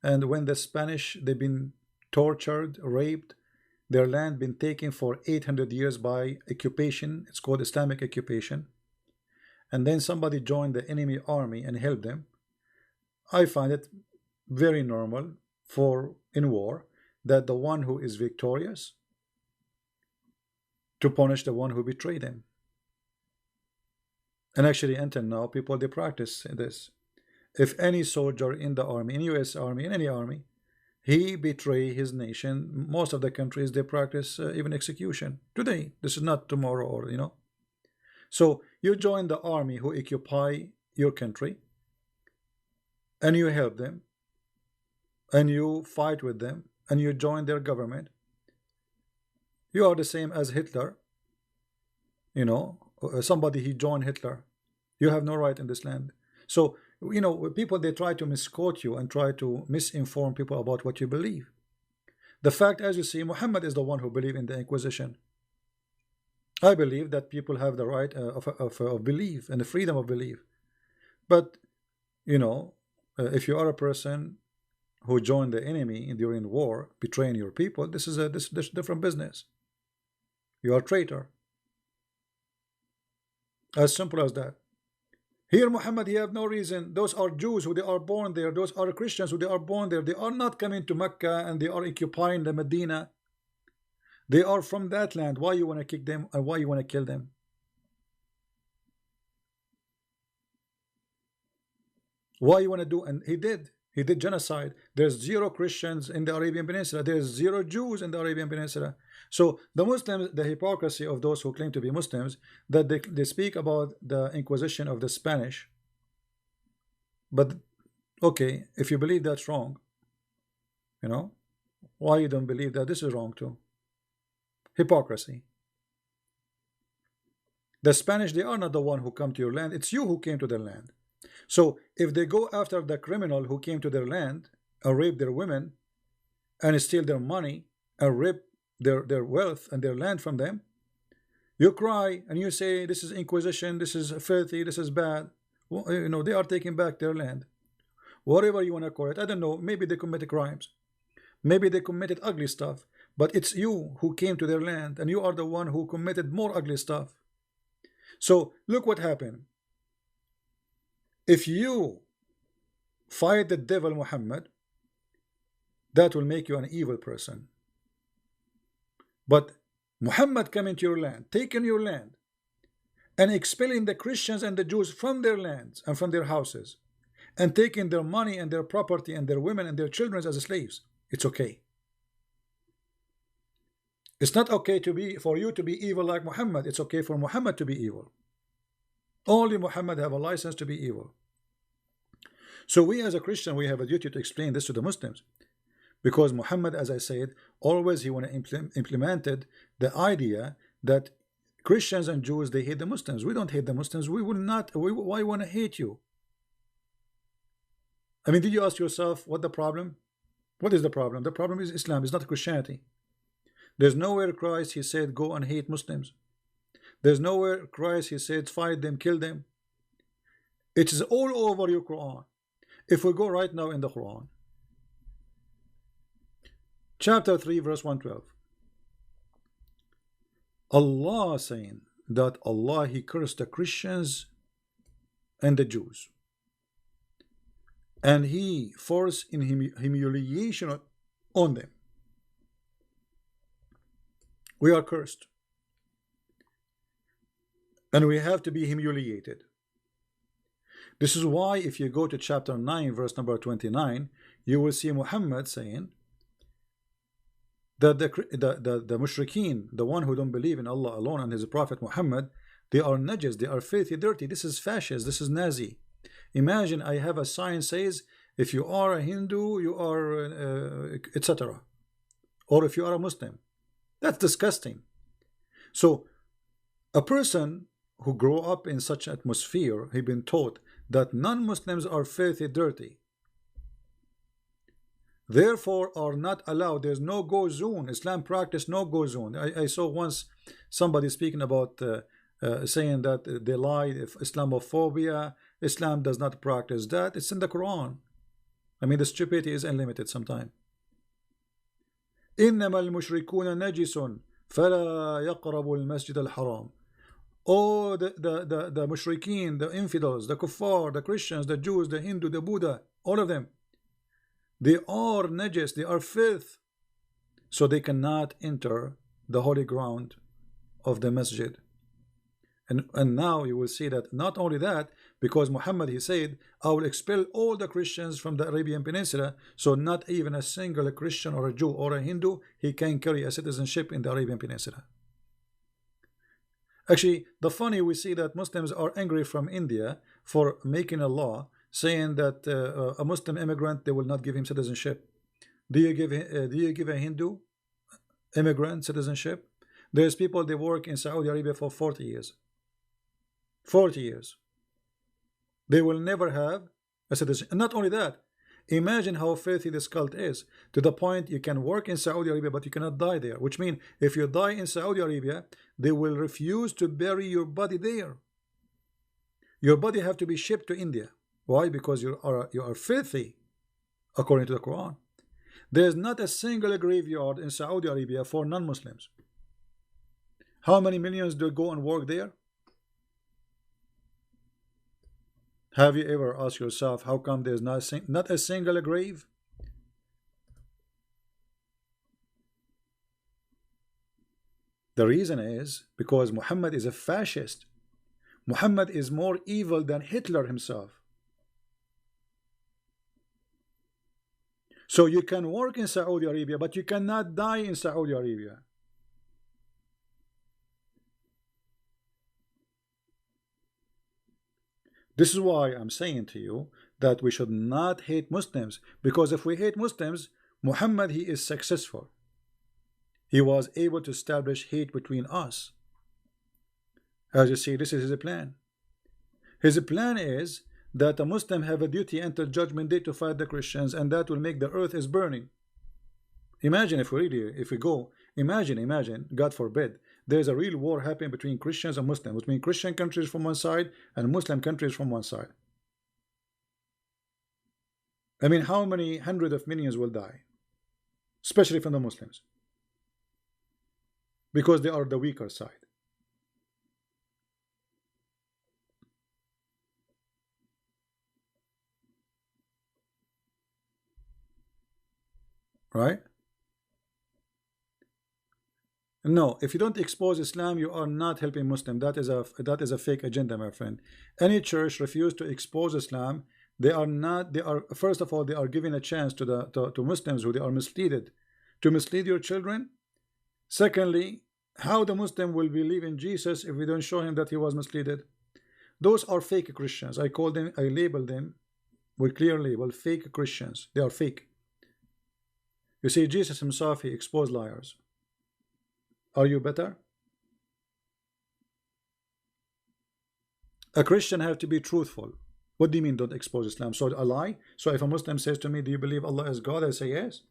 And when the Spanish, they've been tortured, raped, their land been taken for 800 years by occupation. It's called Islamic occupation. And then somebody joined the enemy army and helped them. I find it very normal for in war that the one who is victorious to punish the one who betrayed him. And actually, until now, people, they practice this. If any soldier in the army, in US Army, in any army, he betray his nation, most of the countries, they practice even execution today. This is not tomorrow, or you know. So you join the army who occupy your country, and you help them, and you fight with them, and you join their government. You are the same as Hitler. You know, somebody, he joined Hitler. You have no right in this land. So, you know, people, they try to misquote you and try to misinform people about what you believe. The fact, as you see, Muhammad is the one who believed in the Inquisition. I believe that people have the right of belief and the freedom of belief. But, you know, if you are a person who joined the enemy during war, betraying your people, this is a different business. You are a traitor. As simple as that. Here, Muhammad, he have no reason. Those are Jews who they are born there. Those are Christians who they are born there. They are not coming to Mecca and they are occupying the Medina. They are from that land. Why you want to kick them and why you want to kill them? Why you want to do? And he did. He did genocide. There's 0 Christians in the Arabian Peninsula. There's 0 Jews in the Arabian Peninsula. So the Muslims, the hypocrisy of those who claim to be Muslims, that they speak about the Inquisition of the Spanish. But okay, if you believe that's wrong, you know, why you don't believe that this is wrong too? Hypocrisy. The Spanish, they are not the one who come to your land. It's you who came to their land. So if they go after the criminal who came to their land and rape their women and steal their money and rape their wealth and their land from them, you cry and you say this is Inquisition, this is filthy, this is bad. Well, you know, they are taking back their land. Whatever you want to call it, I don't know, maybe they committed crimes, maybe they committed ugly stuff, but it's you who came to their land and you are the one who committed more ugly stuff. So look what happened. If you fight the devil Muhammad, that will make you an evil person. But Muhammad coming to your land, taking your land, and expelling the Christians and the Jews from their lands and from their houses, and taking their money and their property and their women and their children as slaves, it's okay. It's not okay for you to be evil like Muhammad. It's okay for Muhammad to be evil. Only Muhammad have a license to be evil. So we as a Christian, we have a duty to explain this to the Muslims, because Muhammad, as I said, always he want to implemented the idea that Christians and Jews, they hate the Muslims. We don't hate the Muslims. We will not. Why want to hate you? I mean, did you ask yourself what the problem? What is the problem? The problem is Islam. It's not Christianity. There's nowhere Christ he said go and hate Muslims. There's nowhere Christ he said fight them, kill them. It is all over your Quran. If we go right now in the Quran, chapter 3 verse 112, Allah saying that Allah he cursed the Christians and the Jews, and he forced in humiliation on them. We are cursed and we have to be humiliated. This is why if you go to chapter 9 verse number 29, you will see Muhammad saying that the mushrikeen, the one who don't believe in Allah alone and his prophet Muhammad, they are najis, they are filthy, dirty. This is fascist, this is Nazi. Imagine I have a sign says if you are a Hindu you are etc., or if you are a Muslim. That's disgusting. So A person who grew up in such an atmosphere, he been taught that non-Muslims are filthy, dirty, therefore are not allowed. There's no go zone. Islam practice no go zone. I saw once somebody speaking about saying that they lied, if Islamophobia, Islam does not practice that. It's in the Quran. I mean, the stupidity is unlimited sometimes. إنما المشركون نجس فلا يقربوا المسجد الحرام. Oh, the mushrikeen, the infidels, the kuffar, the Christians, the Jews, the Hindu, the Buddha, all of them, they are najis, they are filth, so they cannot enter the holy ground of the masjid. And now you will see that not only that, because Muhammad, he said, I will expel all the Christians from the Arabian Peninsula, so not even a single Christian or a Jew or a Hindu, he can carry a citizenship in the Arabian Peninsula. Actually, the funny, we see that Muslims are angry from India for making a law saying that a Muslim immigrant, they will not give him citizenship. Do you give a Hindu immigrant citizenship? There's people, they work in Saudi Arabia for 40 years. 40 years. They will never have a citizenship. And not only that, imagine how filthy this cult is, to the point you can work in Saudi Arabia but you cannot die there, which means if you die in Saudi Arabia, they will refuse to bury your body there. Your body have to be shipped to India. Why? Because you are filthy, according to the Quran. There is not a single graveyard in Saudi Arabia for non-Muslims. How many millions do go and work there? Have you ever asked yourself how come there's not a single grave? The reason is because Muhammad is a fascist. Muhammad is more evil than Hitler himself. So you can work in Saudi Arabia, but you cannot die in Saudi Arabia. This is why I'm saying to you that we should not hate Muslims, because if we hate Muslims, Muhammad, he is successful. He was able to establish hate between us. As you see, this is his plan. His plan is that a Muslim have a duty until judgment day to fight the Christians, and that will make the earth is burning. Imagine if we go, imagine, God forbid, there's a real war happening between Christians and Muslims, between Christian countries from one side and Muslim countries from one side. I mean, how many hundreds of millions will die, especially from the Muslims, because they are the weaker side. Right? No, if you don't expose Islam, you are not helping Muslim. That is a fake agenda, my friend. Any church refuse to expose Islam, they are first of all, they are giving a chance to Muslims who they are misled, to mislead your children. Secondly, how the Muslim will believe in Jesus if we don't show him that he was misled? Those are fake Christians. I label them with clear label, fake Christians. They are fake. You see, Jesus himself, he exposed liars. Are you better? A Christian have to be truthful. What do you mean don't expose Islam? So a lie? So if a Muslim says to me, do you believe Allah is God? I say yes.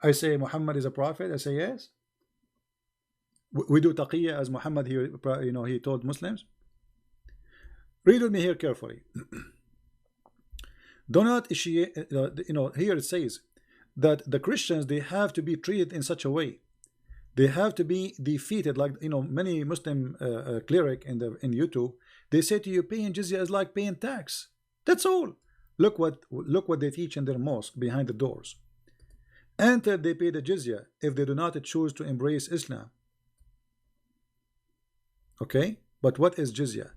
I say Muhammad is a prophet. I say yes. We do taqiyya as Muhammad, he told Muslims. Read with me here carefully. Do not initiate, here it says that the Christians, they have to be treated in such a way. They have to be defeated, like many Muslim cleric in YouTube. They say to you, paying jizya is like paying tax. That's all. Look what they teach in their mosque behind the doors. Enter, they pay the jizya if they do not choose to embrace Islam. Okay, but what is jizya?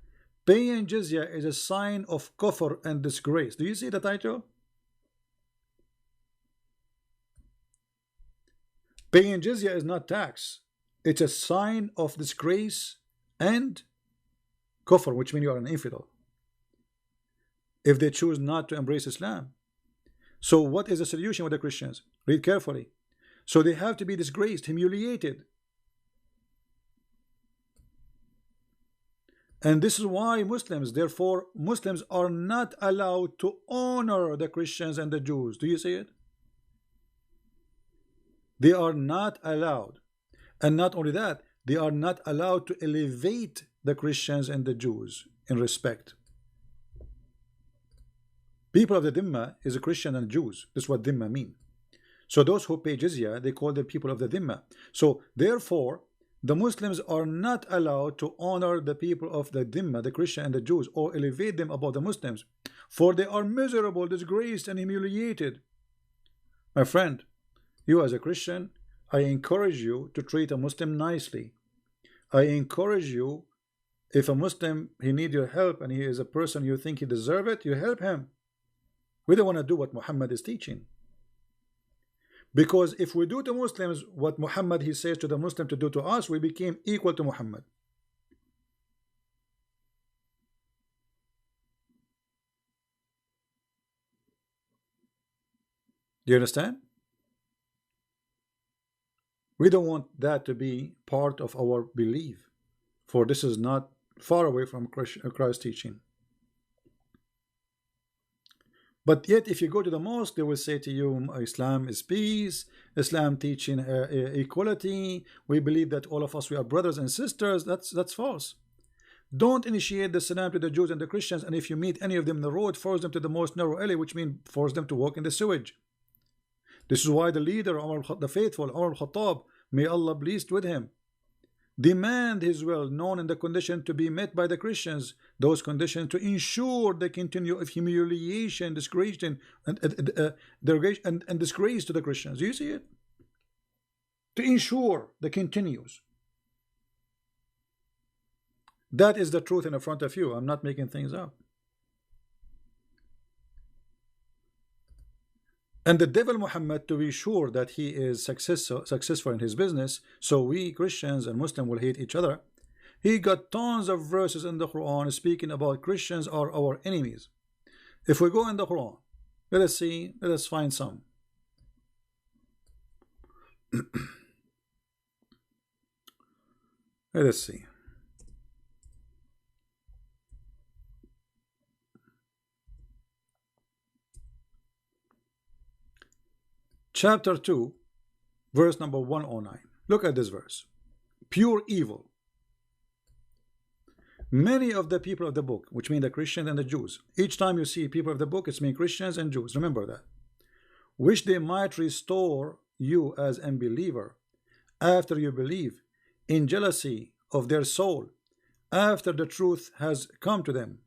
Paying jizya is a sign of kufr and disgrace. Do you see the title? Paying jizya is not tax. It's a sign of disgrace and kufr, which means you are an infidel, if they choose not to embrace Islam. So what is the solution with the Christians? Read carefully. So they have to be disgraced, humiliated. And this is why Muslims, therefore, Muslims are not allowed to honor the Christians and the Jews. Do you see it? They are not allowed. And not only that, they are not allowed to elevate the Christians and the Jews in respect. People of the Dhimma is a Christian and Jews. That's what Dhimma mean. So those who pay jizya, they call them people of the Dhimma. So therefore, the Muslims are not allowed to honor the people of the Dhimma, the Christian and the Jews, or elevate them above the Muslims, for they are miserable, disgraced, and humiliated. My friend, you as a Christian, I encourage you to treat a Muslim nicely. I encourage you, if a Muslim, he needs your help and he is a person you think he deserves it, you help him. We don't want to do what Muhammad is teaching. Because if we do to Muslims what Muhammad he says to the Muslim to do to us, we became equal to Muhammad. Do you understand? We don't want that to be part of our belief, for this is not far away from Christ's teaching. But yet, if you go to the mosque, they will say to you, Islam is peace, Islam teaching equality. We believe that all of us, we are brothers and sisters. That's false. Don't initiate the salam to the Jews and the Christians, and if you meet any of them in the road, force them to the most narrow alley, which means force them to walk in the sewage. This is why the leader, the faithful, Umar al-Khattab, may Allah be pleased with him, demand his will known in the condition to be met by the Christians, those conditions to ensure the continue of humiliation, disgrace, and disgrace to the Christians. Do you see it? To ensure the continues. That is the truth in front of you. I'm not making things up. And the devil Muhammad, to be sure that he is successful in his business, so we Christians and Muslims will hate each other, he got tons of verses in the Quran speaking about Christians are our enemies. If we go in the Quran, let us see, let us find some. Let us see. Chapter 2, verse number 109. Look at this verse. Pure evil. Many of the people of the book, which mean the Christians and the Jews, each time you see people of the book, it's mean Christians and Jews. Remember that. Wish they might restore you as unbeliever after you believe, in jealousy of their soul, after the truth has come to them.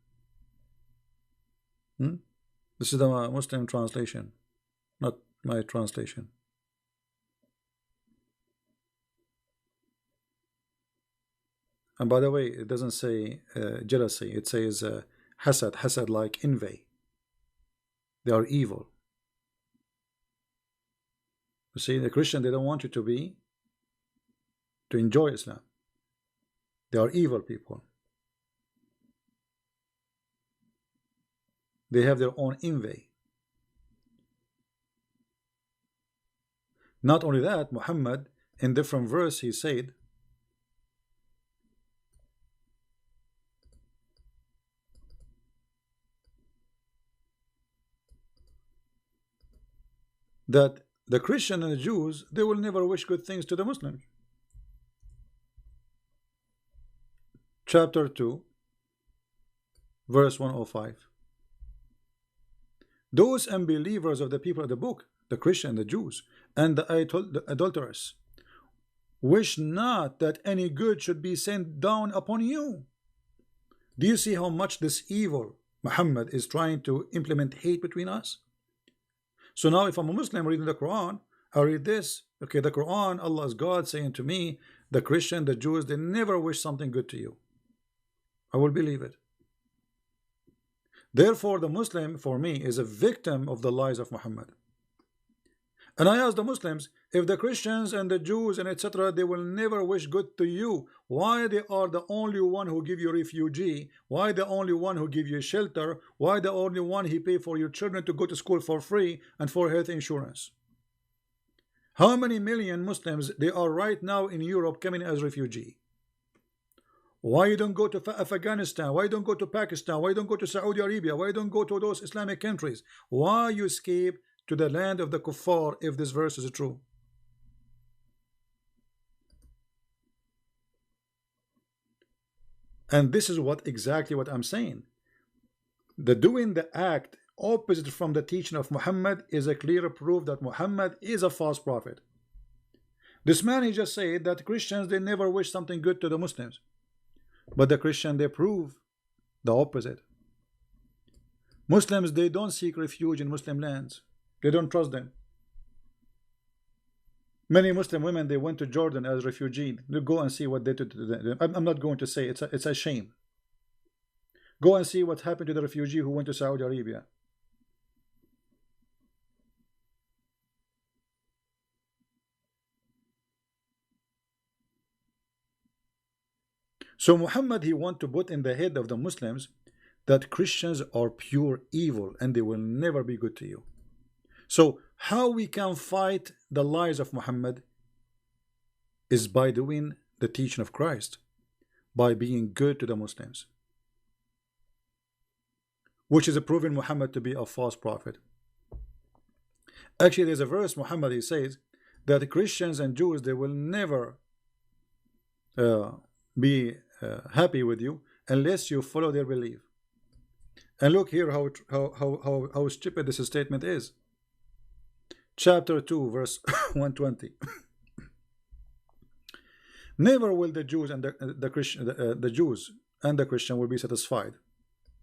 This is the Muslim translation, not my translation. And by the way, it doesn't say jealousy, it says hasad like envy. They are evil. You see, the Christian, they don't want you to enjoy Islam. They are evil people. They have their own envy. Not only that, Muhammad, in different verse, he said, that the Christian and the Jews, they will never wish good things to the Muslims. Chapter 2, verse 105. Those unbelievers of the people of the book, the Christian and the Jews, and the adulterers, wish not that any good should be sent down upon you. Do you see how much this evil Muhammad is trying to implement hate between us? So now if I'm a Muslim reading the Quran, I read this, okay, the Quran, Allah is God saying to me, the Christian, the Jews, they never wish something good to you. I will believe it. Therefore, the Muslim, for me, is a victim of the lies of Muhammad. And I ask the Muslims, if the Christians and the Jews and etc., they will never wish good to you, why they are the only one who give you refugee? Why the only one who give you shelter? Why the only one he pay for your children to go to school for free and for health insurance? How many million Muslims they are right now in Europe coming as refugee? Why you don't go to Afghanistan? Why you don't go to Pakistan? Why you don't go to Saudi Arabia? Why you don't go to those Islamic countries? Why you escape to the land of the kuffar if this verse is true? And this is exactly what I'm saying. The doing the act opposite from the teaching of Muhammad is a clear proof that Muhammad is a false prophet. This man, he just said that Christians, they never wish something good to the Muslims. But the Christian, they prove the opposite. Muslims, they don't seek refuge in Muslim lands. They don't trust them. Many Muslim women, they went to Jordan as refugees. You go and see what they did to them. I'm not going to say it's a shame. Go and see what happened to the refugee who went to Saudi Arabia. So Muhammad, he want to put in the head of the Muslims that Christians are pure evil and they will never be good to you. So how we can fight the lies of Muhammad is by doing the teaching of Christ, by being good to the Muslims, which is proving Muhammad to be a false prophet. Actually, there's a verse Muhammad, he says that Christians and Jews, they will never be happy with you unless you follow their belief. And look here how stupid this statement is. Chapter 2 verse 120. Never will the Jews and the Jews and the Christian will be satisfied.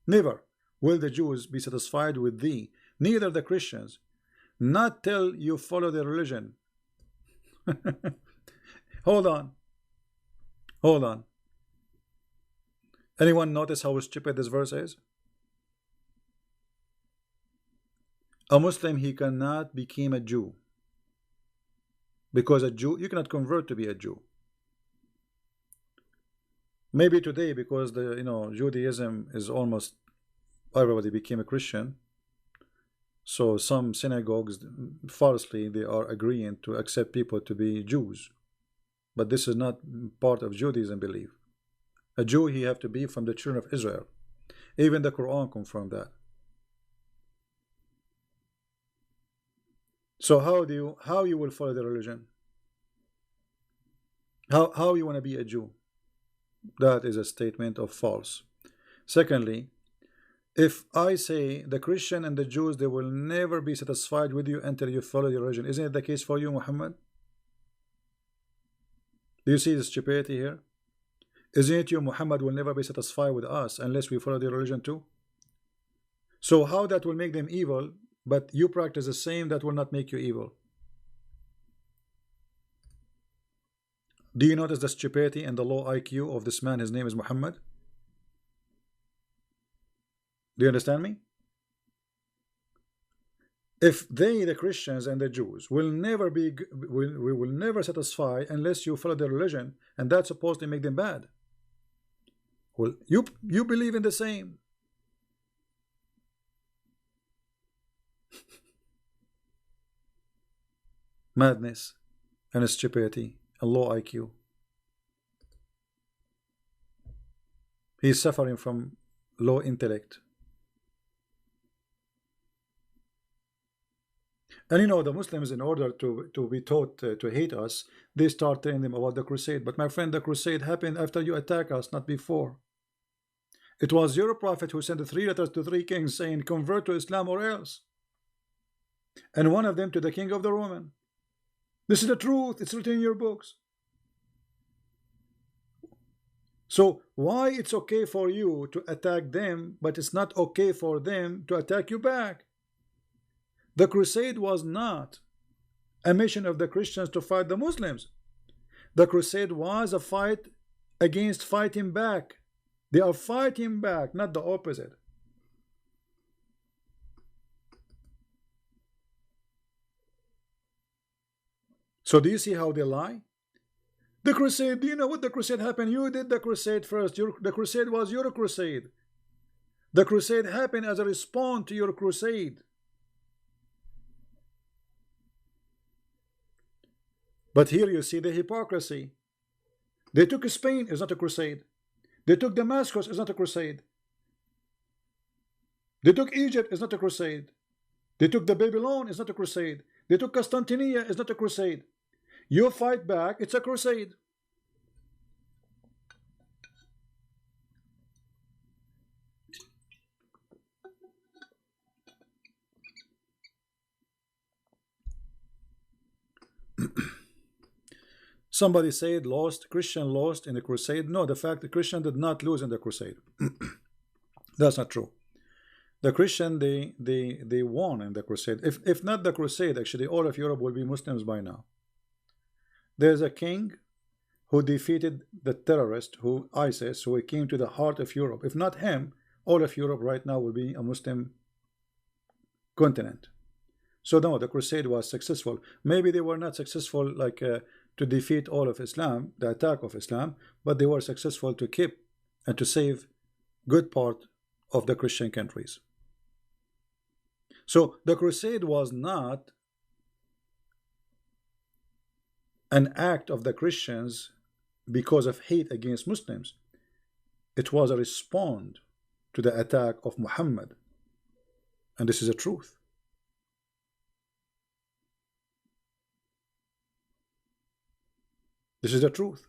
Never will the Jews be satisfied with thee, neither the Christians, not till you follow their religion. Hold on. Anyone notice how stupid this verse is? A Muslim, he cannot become a Jew, because a Jew, you cannot convert to be a Jew. Maybe today, because Judaism is almost everybody became a Christian, so some synagogues falsely they are agreeing to accept people to be Jews, but this is not part of Judaism belief. A Jew, he have to be from the children of Israel. Even the Quran confirmed that. So how you will follow the religion? How you want to be a Jew? That is a statement of false. Secondly, if I say the Christian and the Jews, they will never be satisfied with you until you follow your religion, isn't it the case for you, Muhammad? Do you see the stupidity here? Isn't it you, Muhammad, will never be satisfied with us unless we follow their religion too? So how that will make them evil, but you practice the same, that will not make you evil? Do you notice the stupidity and the low IQ of this man? His name is Muhammad. Do you understand me? If they, the Christians and the Jews, will never be, we will never satisfy unless you follow their religion, and that's supposed to make them bad. Well, you believe in the same. Madness and stupidity and low IQ. He's suffering from low intellect. And the Muslims, in order to be taught to hate us, they start telling them about the crusade. But my friend, the crusade happened after you attack us, not before. It was your prophet who sent 3 letters to 3 kings saying, convert to Islam or else. And one of them to the king of the Roman. This is the truth. It's written in your books. So why it's okay for you to attack them, but it's not okay for them to attack you back? The crusade was not a mission of the Christians to fight the Muslims. The crusade was a fight against fighting back. They are fighting back, not the opposite. So do you see how they lie? The crusade, do you know what the crusade happened? You did the crusade first. The crusade was your crusade. The crusade happened as a response to your crusade. But here you see the hypocrisy. They took Spain, it's not a crusade. They took Damascus, it's not a crusade. They took Egypt, it's not a crusade. They took the Babylon, it's not a crusade. They took Constantinople, it's not a crusade. You fight back, it's a crusade. Somebody said lost, Christian lost in the crusade. No, the fact that Christian did not lose in the crusade. That's not true. The Christian, they won in the crusade. If not the crusade, actually all of Europe will be Muslims by now. There's a king who defeated the terrorist, who ISIS, who came to the heart of Europe. If not him, all of Europe right now will be a Muslim continent. So no, the crusade was successful. Maybe they were not successful like to defeat all of Islam, the attack of Islam, but they were successful to keep and to save good part of the Christian countries. So the crusade was not an act of the Christians because of hate against Muslims. It was a response to the attack of Muhammad. And this is the truth. This is the truth.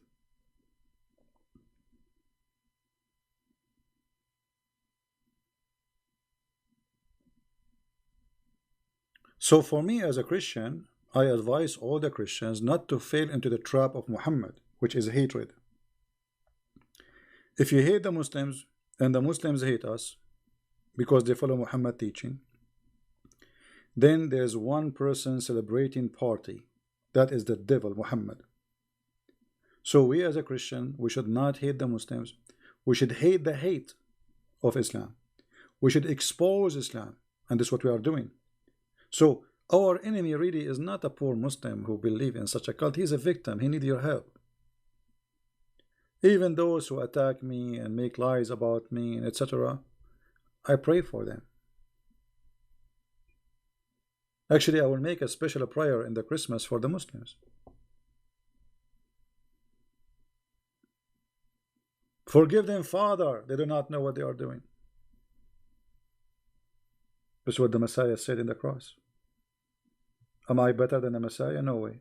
So for me as a Christian, I advise all the Christians not to fall into the trap of Muhammad, which is hatred. If you hate the Muslims and the Muslims hate us because they follow Muhammad teaching, then there's one person celebrating party. That is the devil, Muhammad. So we as a Christian, we should not hate the Muslims. We should hate the hate of Islam. We should expose Islam. And this is what we are doing. So our enemy really is not a poor Muslim who believes in such a cult. He's a victim. He needs your help. Even those who attack me and make lies about me, etc., I pray for them. Actually, I will make a special prayer in the Christmas for the Muslims. Forgive them, Father. They do not know what they are doing. This is what the Messiah said in the cross. Am I better than the Messiah? No way.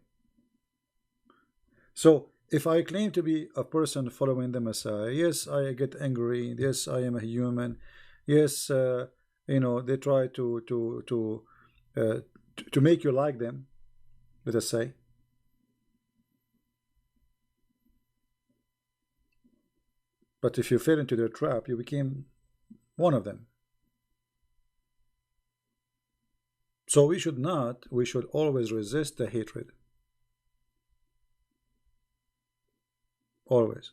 So, if I claim to be a person following the Messiah, yes, I get angry. Yes, I am a human. Yes, you know, they try to make you like them, let us say. But if you fell into their trap, you became one of them. So we should always resist the hatred. Always.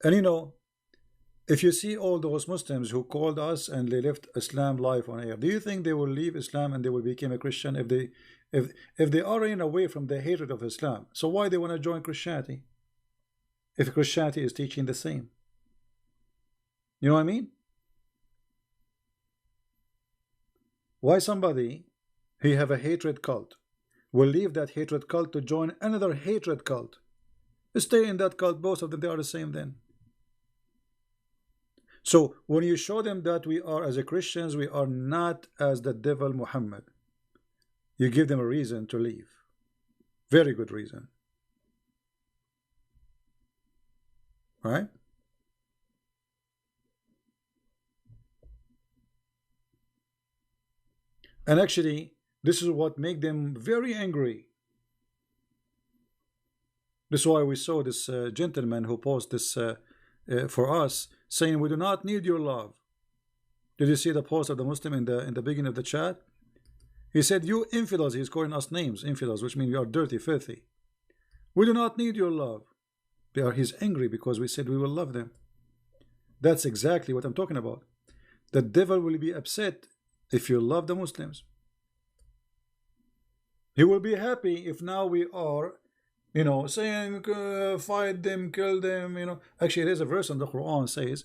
And you know, if you see all those Muslims who called us and they left Islam live on air, do you think they will leave Islam and they will become a Christian if they are running away from the hatred of Islam? So why they want to join Christianity if Christianity is teaching the same? You know what I mean? Why somebody who have a hatred cult will leave that hatred cult to join another hatred cult? Stay in that cult, both of them, they are the same then. So when you show them that we are, as a Christians, we are not as the devil Muhammad, you give them a reason to leave. Very good reason. Right? And actually, this is what makes them very angry. This is why we saw this gentleman who posted this for us, saying, we do not need your love. Did you see the post of the Muslim in the beginning of the chat? He said, you infidels, he's calling us names, infidels, which means we are dirty, filthy. We do not need your love. He's angry because we said we will love them. That's exactly what I'm talking about. The devil will be upset if you love the Muslims. He will be happy if now we are, you know, saying fight them, kill them, you know. Actually, there's a verse in the Quran says,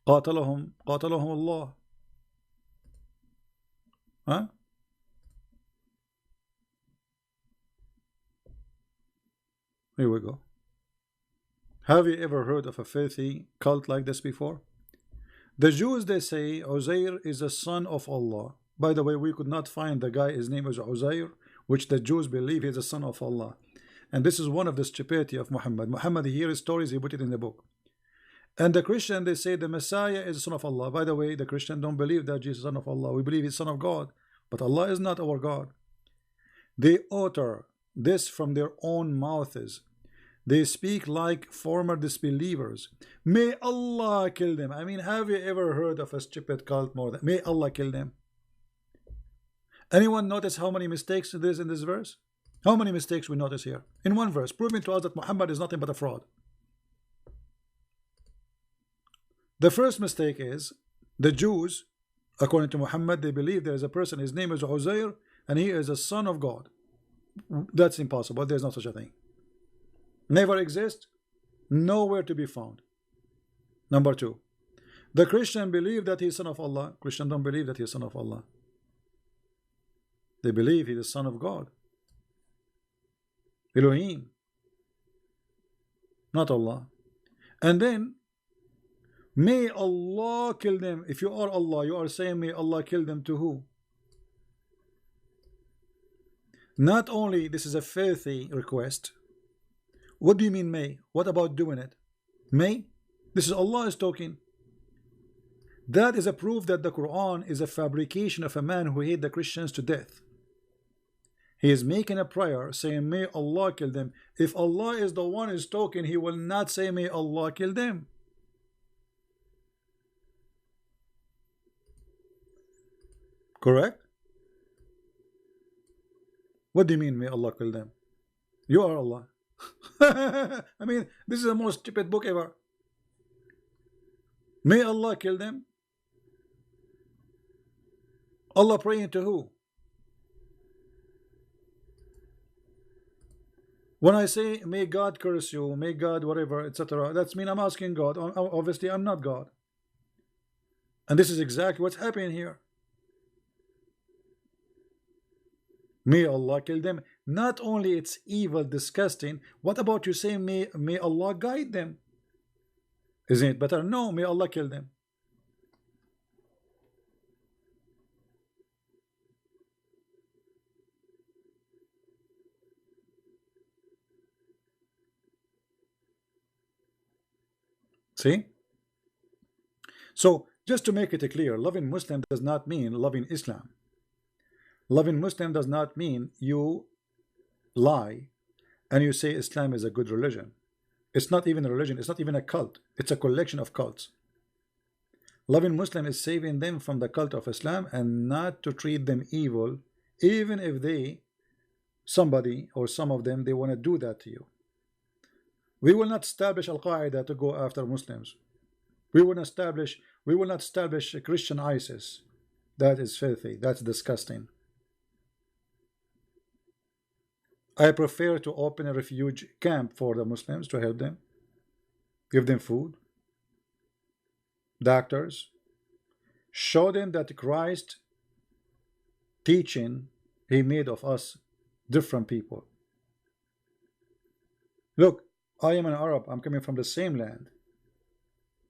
قاتلهم Allah. Huh? Here we go. Have you ever heard of a filthy cult like this before? The Jews, they say Uzair is a son of Allah. By the way, we could not find the guy, his name is Uzair, which the Jews believe is a son of Allah. And this is one of the stupidity of Muhammad. Muhammad, he hears stories, he put it in the book. And the Christian, they say the Messiah is the son of Allah. By the way, the Christian don't believe that Jesus is son of Allah. We believe he's son of God. But Allah is not our God. They utter this from their own mouths. They speak like former disbelievers. May Allah kill them. I mean, have you ever heard of a stupid cult more than may Allah kill them? Anyone notice how many mistakes there is in this verse? How many mistakes we notice here? In one verse, proving to us that Muhammad is nothing but a fraud. The first mistake is the Jews, according to Muhammad, they believe there is a person, his name is Uzair, and he is a son of God. That's impossible. There's no such a thing. Never exist, nowhere to be found. Number two, the Christian believe that he is son of Allah. Christian don't believe that he is son of Allah. They believe he is the son of God. Elohim, not Allah. And then, may Allah kill them. If you are Allah, you are saying may Allah kill them to who? Not only this is a filthy request. What do you mean may? What about doing it? May? This is Allah is talking. That is a proof that the Quran is a fabrication of a man who hated the Christians to death. He is making a prayer saying may Allah kill them. If Allah is the one who is talking, he will not say may Allah kill them. Correct? What do you mean may Allah kill them? You are Allah. I mean, this is the most stupid book ever. May Allah kill them. Allah praying to who? When I say may God curse you, may God whatever, etc., that's mean I'm asking God. Obviously I'm not God. And this is exactly what's happening here. May Allah kill them. Not only it's evil, disgusting, what about you saying may Allah guide them? Isn't it better? No, may Allah kill them. See? So, just to make it clear, loving Muslim does not mean loving Islam. Loving Muslim does not mean you lie and you say Islam is a good religion. It's not even a religion. It's not even a cult. It's a collection of cults. Loving Muslim is saving them from the cult of Islam and not to treat them evil, even if they, somebody or some of them, they want to do that to you. We will not establish Al-Qaeda to go after Muslims. We will not establish Christian ISIS. That is filthy. That's disgusting. I prefer to open a refuge camp for the Muslims to help them, give them food, doctors, show them that Christ teaching, he made of us different people. Look, I am an Arab, I'm coming from the same land.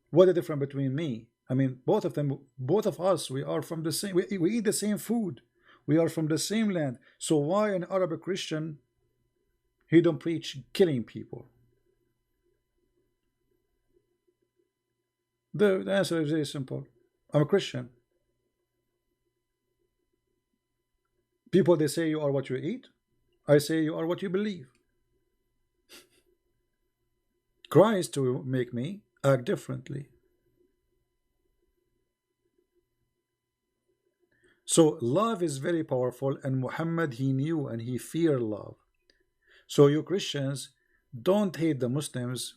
What is the difference between me? I mean, both of us, we are from the same, we eat the same food. We are from the same land. So why an Arab Christian, he don't preach killing people? The answer is very simple. I'm a Christian. People, they say you are what you eat. I say you are what you believe. Christ will make me act differently. So love is very powerful, and Muhammad, he knew and he feared love. So you Christians, don't hate the Muslims,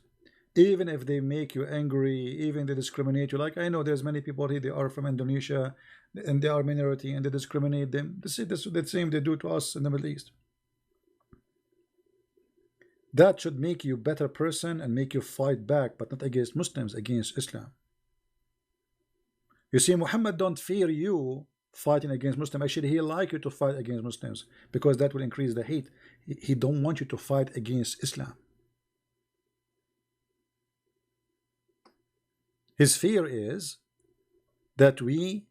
even if they make you angry, even they discriminate you. Like I know there's many people here, they are from Indonesia and they are minority and they discriminate them. This is the same they do to us in the Middle East. That should make you a better person and make you fight back, but not against Muslims, against Islam. You see, Muhammad don't fear you fighting against Muslims. Actually, he like you to fight against Muslims because that will increase the hate. He don't want you to fight against Islam. His fear is that we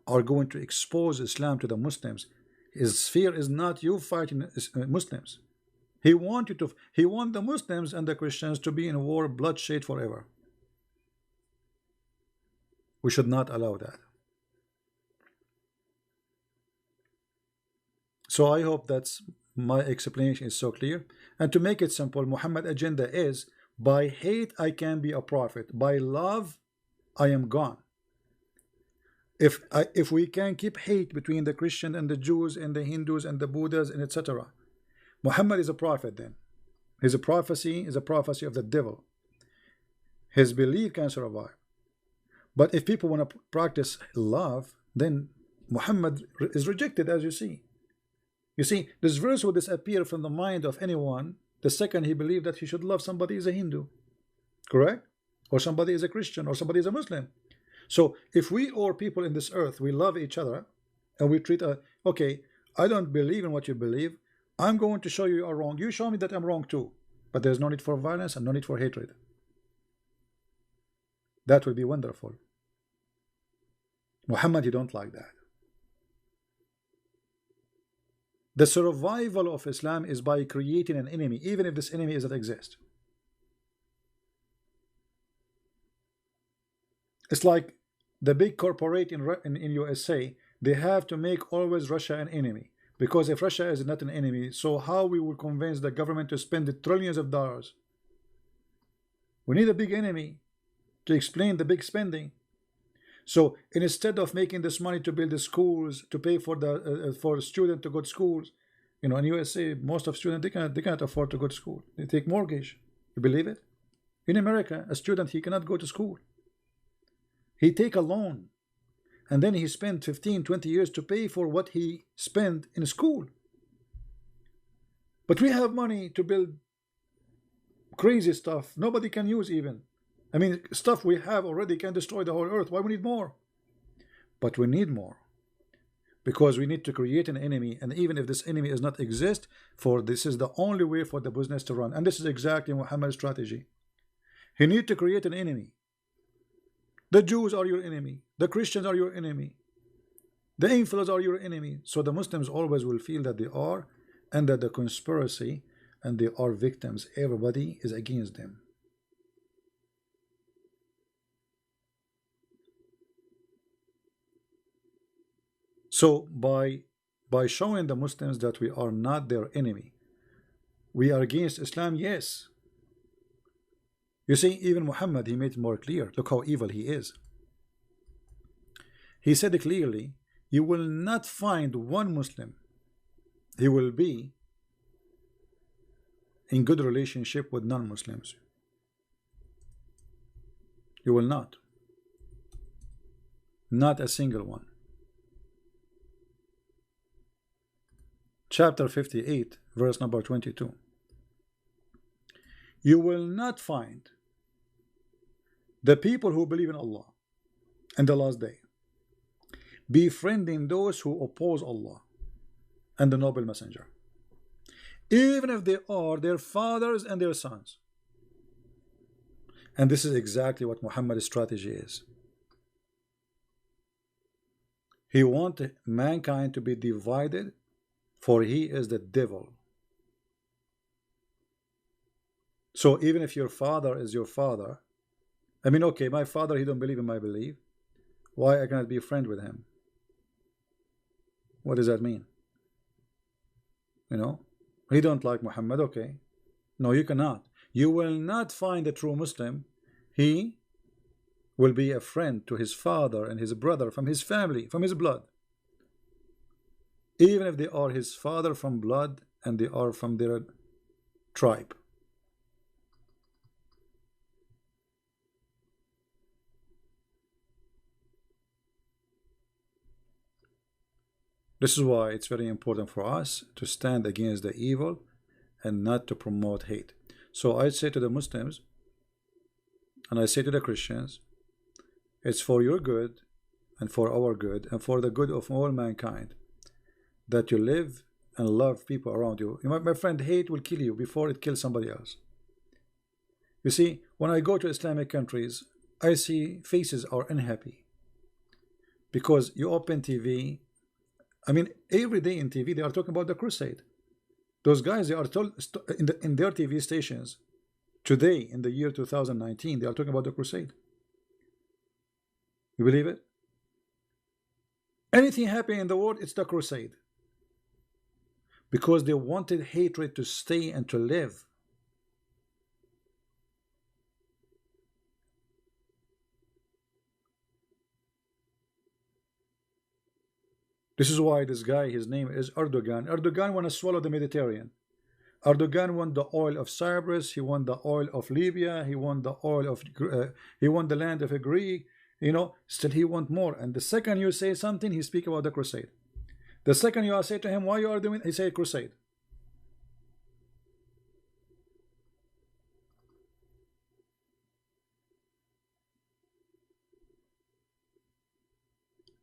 are going to expose Islam to the Muslims. His fear is not you fighting Muslims. He want the Muslims and the Christians to be in war, bloodshed forever. We should not allow that. So I hope that's my explanation is so clear. And to make it simple, Muhammad's agenda is, by hate I can be a prophet, by love I am gone. If we can keep hate between the Christian and the Jews and the Hindus and the Buddhas and etc., Muhammad is a prophet then. His prophecy is a prophecy of the devil. His belief can survive. But if people want to practice love, then Muhammad is rejected, as you see. You see, this verse will disappear from the mind of anyone the second he believed that he should love somebody is a Hindu. Correct? Or somebody is a Christian, or somebody is a Muslim. So if we or people in this earth, we love each other, and we treat okay, I don't believe in what you believe, I'm going to show you are wrong, you show me that I'm wrong too, but there's no need for violence and no need for hatred. That would be wonderful. Muhammad, you don't like that. The survival of Islam is by creating an enemy, even if this enemy doesn't exist. It's like the big corporate in USA, they have to make always Russia an enemy. Because if Russia is not an enemy, so how we will convince the government to spend trillions of dollars? We need a big enemy to explain the big spending. So instead of making this money to build the schools, to pay for the for students to go to schools, you know, in USA, most of students they cannot afford to go to school. They take mortgage. You believe it? In America, a student, he cannot go to school. He take a loan, and then he spent 15-20 years to pay for what he spent in school. But we have money to build crazy stuff nobody can use even. I mean, stuff we have already can destroy the whole earth. Why we need more? But we need more, because we need to create an enemy, and even if this enemy does not exist, for this is the only way for the business to run. And this is exactly Muhammad's strategy. He needs to create an enemy. The Jews are your enemy. The Christians are your enemy. The infidels are your enemy. So the Muslims always will feel that they are under the conspiracy and they are victims. Everybody is against them. So by showing the Muslims that we are not their enemy, we are against Islam, yes. You see, even Muhammad, he made it more clear. Look how evil he is. He said clearly, you will not find one Muslim, he will be in good relationship with non-Muslims. You will not. Not a single one. Chapter 58, verse number 22. You will not find the people who believe in Allah and the last day befriending those who oppose Allah and the noble messenger, even if they are their fathers and their sons. And this is exactly what Muhammad's strategy is. He wants mankind to be divided, for he is the devil. So even if your father is your father, I mean, okay, my father, he don't believe in my belief, why I cannot be a friend with him? What does that mean? You know, he don't like Muhammad, okay. No, you cannot. You will not find a true Muslim. He will be a friend to his father and his brother from his family, from his blood. Even if they are his father from blood and they are from their tribe. This is why it's very important for us to stand against the evil and not to promote hate. So I say to the Muslims, and I say to the Christians, it's for your good and for our good and for the good of all mankind that you live and love people around you. My friend, hate will kill you before it kills somebody else. You see, when I go to Islamic countries, I see faces are unhappy because you open TV. I mean, every day in TV they are talking about the crusade. Those guys, they are told in their TV stations today in the year 2019, they are talking about the crusade. You believe it? Anything happening in the world, it's the crusade. Because they wanted hatred to stay and to live. This is why this guy, his name is Erdogan. Erdogan want to swallow the Mediterranean. Erdogan won the oil of Cyprus. He won the oil of Libya. He won the oil of. He won the land of a Greek. You know, still he want more. And the second you say something, he speak about the crusade. The second you say to him, why you are doing? He say crusade.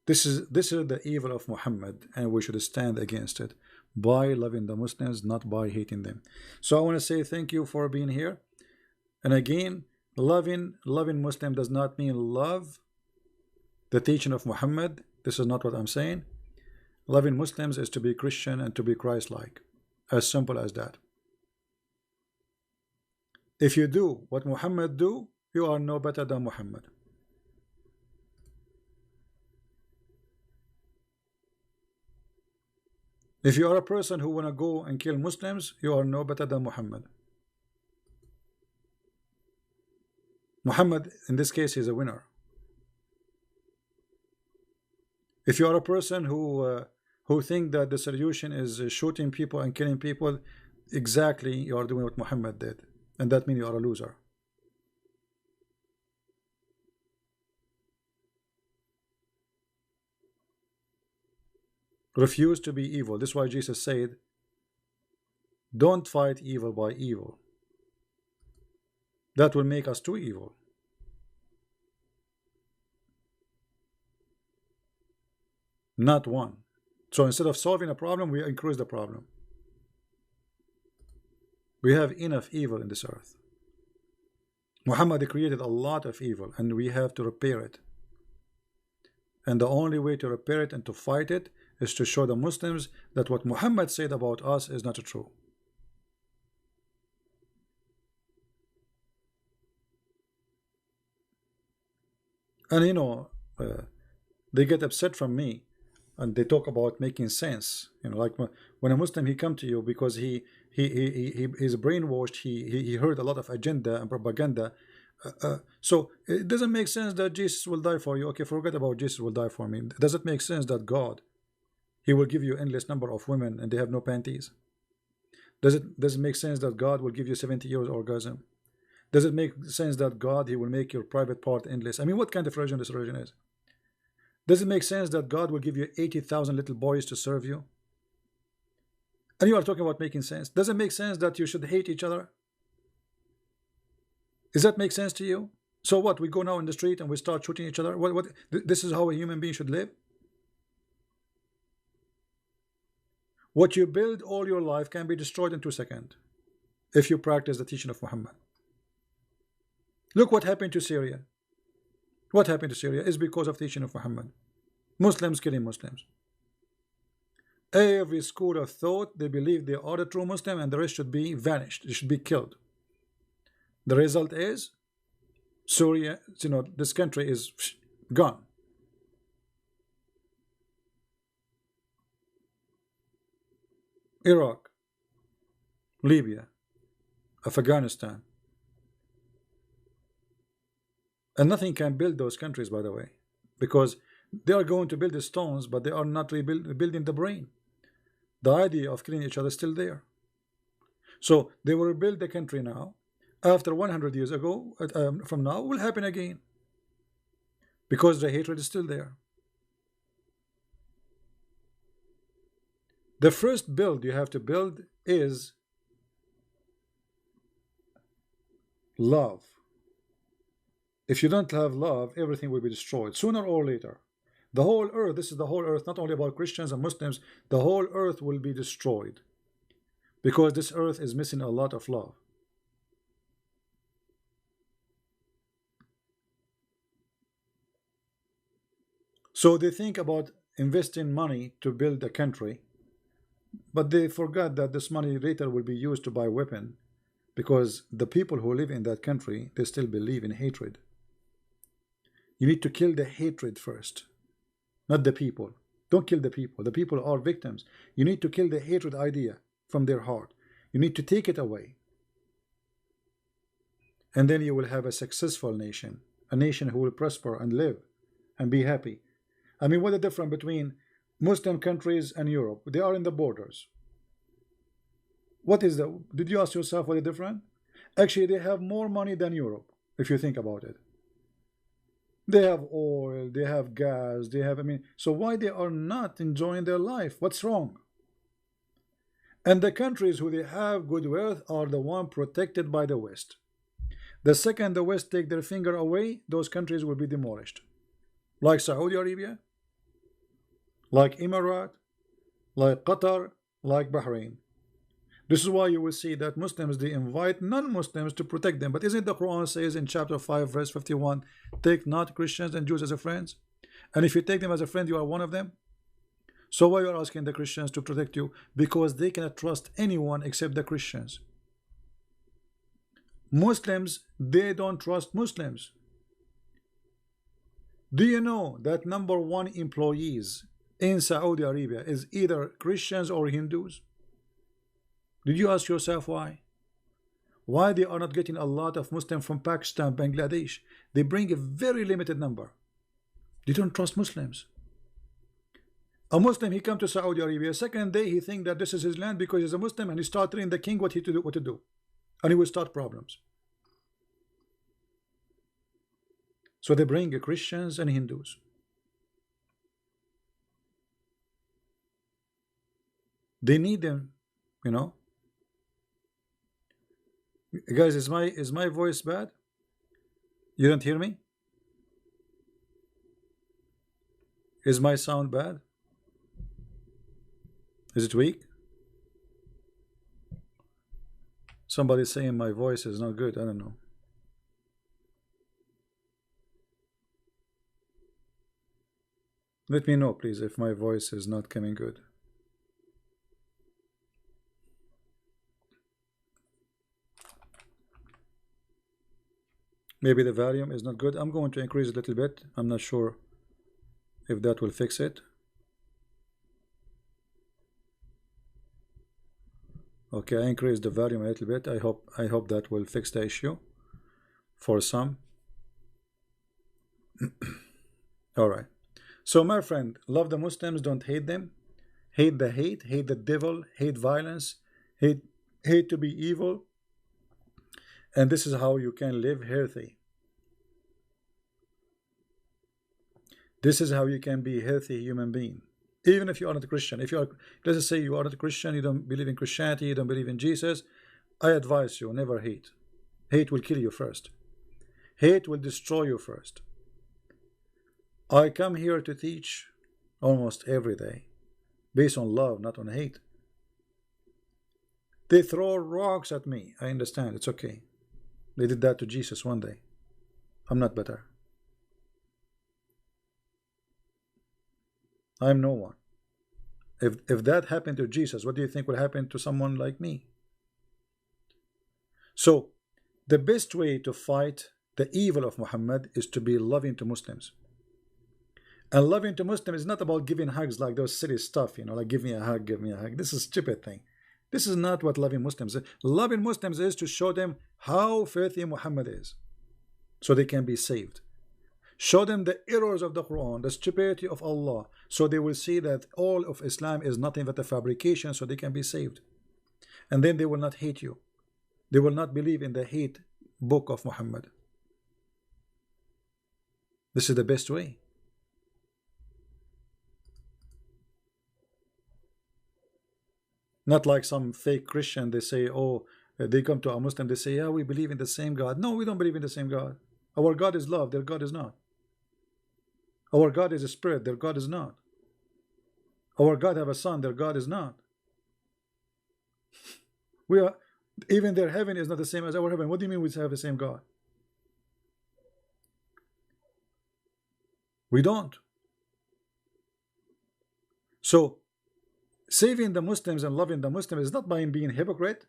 This is the evil of Muhammad, and we should stand against it by loving the Muslims, not by hating them. So I want to say thank you for being here. And again, loving Muslim does not mean love the teaching of Muhammad. This is not what I'm saying. Loving Muslims is to be Christian and to be Christ-like. As simple as that. If you do what Muhammad do, you are no better than Muhammad. If you are a person who want to go and kill Muslims, you are no better than Muhammad. Muhammad, in this case, is a winner. If you are a person who think that the solution is shooting people and killing people, exactly you are doing what Muhammad did, and that means you are a loser. Refuse to be evil. This is why Jesus said, don't fight evil by evil. That will make us too evil. Not one. So instead of solving a problem, we increase the problem. We have enough evil in this earth. Muhammad created a lot of evil, and we have to repair it. And the only way to repair it and to fight it is to show the Muslims that what Muhammad said about us is not true. And you know, they get upset from me, and they talk about making sense. You know, like when a Muslim he come to you because he's brainwashed. He heard a lot of agenda and propaganda. So it doesn't make sense that Jesus will die for you. Okay, forget about Jesus will die for me. Does it make sense that God, he will give you endless number of women and they have no panties? Does it make sense that God will give you 70 years orgasm? Does it make sense that God, he will make your private part endless? I mean, what kind of religion this religion is? Does it make sense that God will give you 80,000 little boys to serve you? And you are talking about making sense. Does it make sense that you should hate each other? Does that make sense to you? So what? We go now in the street and we start shooting each other? What? This is how a human being should live? What you build all your life can be destroyed in 2 seconds if you practice the teaching of Muhammad. Look what happened to Syria. What happened to Syria is because of teaching of Muhammad. Muslims killing Muslims. Every school of thought, they believe they are the true Muslim and the rest should be vanished. They should be killed. The result is Syria, you know, this country is gone. Iraq, Libya, Afghanistan. And nothing can build those countries, by the way, because they are going to build the stones, but they are not rebuilding the brain. The idea of killing each other is still there. So they will rebuild the country now. After 100 years ago, from now, will happen again, because the hatred is still there. The first build you have to build is love. If you don't have love, everything will be destroyed sooner or later. The whole earth, this is the whole earth, not only about Christians and Muslims, the whole earth will be destroyed because this earth is missing a lot of love. So they think about investing money to build a country, but they forgot that this money later will be used to buy weapon, because the people who live in that country, they still believe in hatred. You need to kill the hatred first, not the people. Don't kill the people. The people are victims. You need to kill the hatred idea from their heart. You need to take it away. And then you will have a successful nation, a nation who will prosper and live and be happy. I mean, what's the difference between Muslim countries and Europe? They are in the borders. What is the, did you ask yourself what is different? Actually, they have more money than Europe, if you think about it. They have oil, they have gas, they have, I mean, so why they are not enjoying their life? What's wrong? And the countries who they have good wealth are the one protected by the West. The second the West take their finger away, those countries will be demolished. Like Saudi Arabia, like Emirat, like Qatar, like Bahrain. This is why you will see that Muslims, they invite non-Muslims to protect them. But isn't the Quran says in chapter 5 verse 51, take not Christians and Jews as a friends? And if you take them as a friend, you are one of them. So why you are asking the Christians to protect you? Because they cannot trust anyone except the Christians. Muslims, they don't trust Muslims. Do you know that #1 employees in Saudi Arabia is either Christians or Hindus? Did you ask yourself why? Why they are not getting a lot of Muslims from Pakistan, Bangladesh? They bring a very limited number. They don't trust Muslims. A Muslim, he come to Saudi Arabia, second day he think that this is his land because he's a Muslim, and he start telling the king what to do, and he will start problems. So they bring Christians and Hindus. They need them, you know. Guys, is my voice bad? You don't hear me? Is my sound bad? Is it weak? Somebody's saying my voice is not good. I don't know. Let me know, please, if my voice is not coming good. Maybe the volume is not good. I'm going to increase it a little bit. I'm not sure if that will fix it. Okay, I increased the volume a little bit. I hope that will fix the issue for some. All right. So my friend, love the Muslims, don't hate them. Hate the hate, hate the devil, hate violence, hate to be evil. And this is how you can live healthy. This is how you can be a healthy human being. Even if you are not a Christian. If you are, let's say you are not a Christian, you don't believe in Christianity, you don't believe in Jesus, I advise you, never hate. Hate will kill you first. Hate will destroy you first. I come here to teach almost every day, based on love, not on hate. They throw rocks at me. I understand, it's okay. They did that to Jesus one day. I'm not better. I'm no one. If that happened to Jesus, what do you think will happen to someone like me? So the best way to fight the evil of Muhammad is to be loving to Muslims. And loving to Muslims is not about giving hugs like those silly stuff, you know, like give me a hug, give me a hug. This is a stupid thing. This is not what loving Muslims is. Loving Muslims is to show them how filthy Muhammad is, so they can be saved. Show them the errors of the Quran, the stupidity of Allah, so they will see that all of Islam is nothing but a fabrication, so they can be saved. And then they will not hate you. They will not believe in the hate book of Muhammad. This is the best way. Not like some fake Christian, they say, oh, they come to a Muslim, they say, yeah, we believe in the same God. No, we don't believe in the same God. Our God is love, their God is not. Our God is a spirit, their God is not. Our God have a son, their God is not. We are, even their heaven is not the same as our heaven. What do you mean we have the same God? We don't. So saving the Muslims and loving the Muslims is not by being hypocrite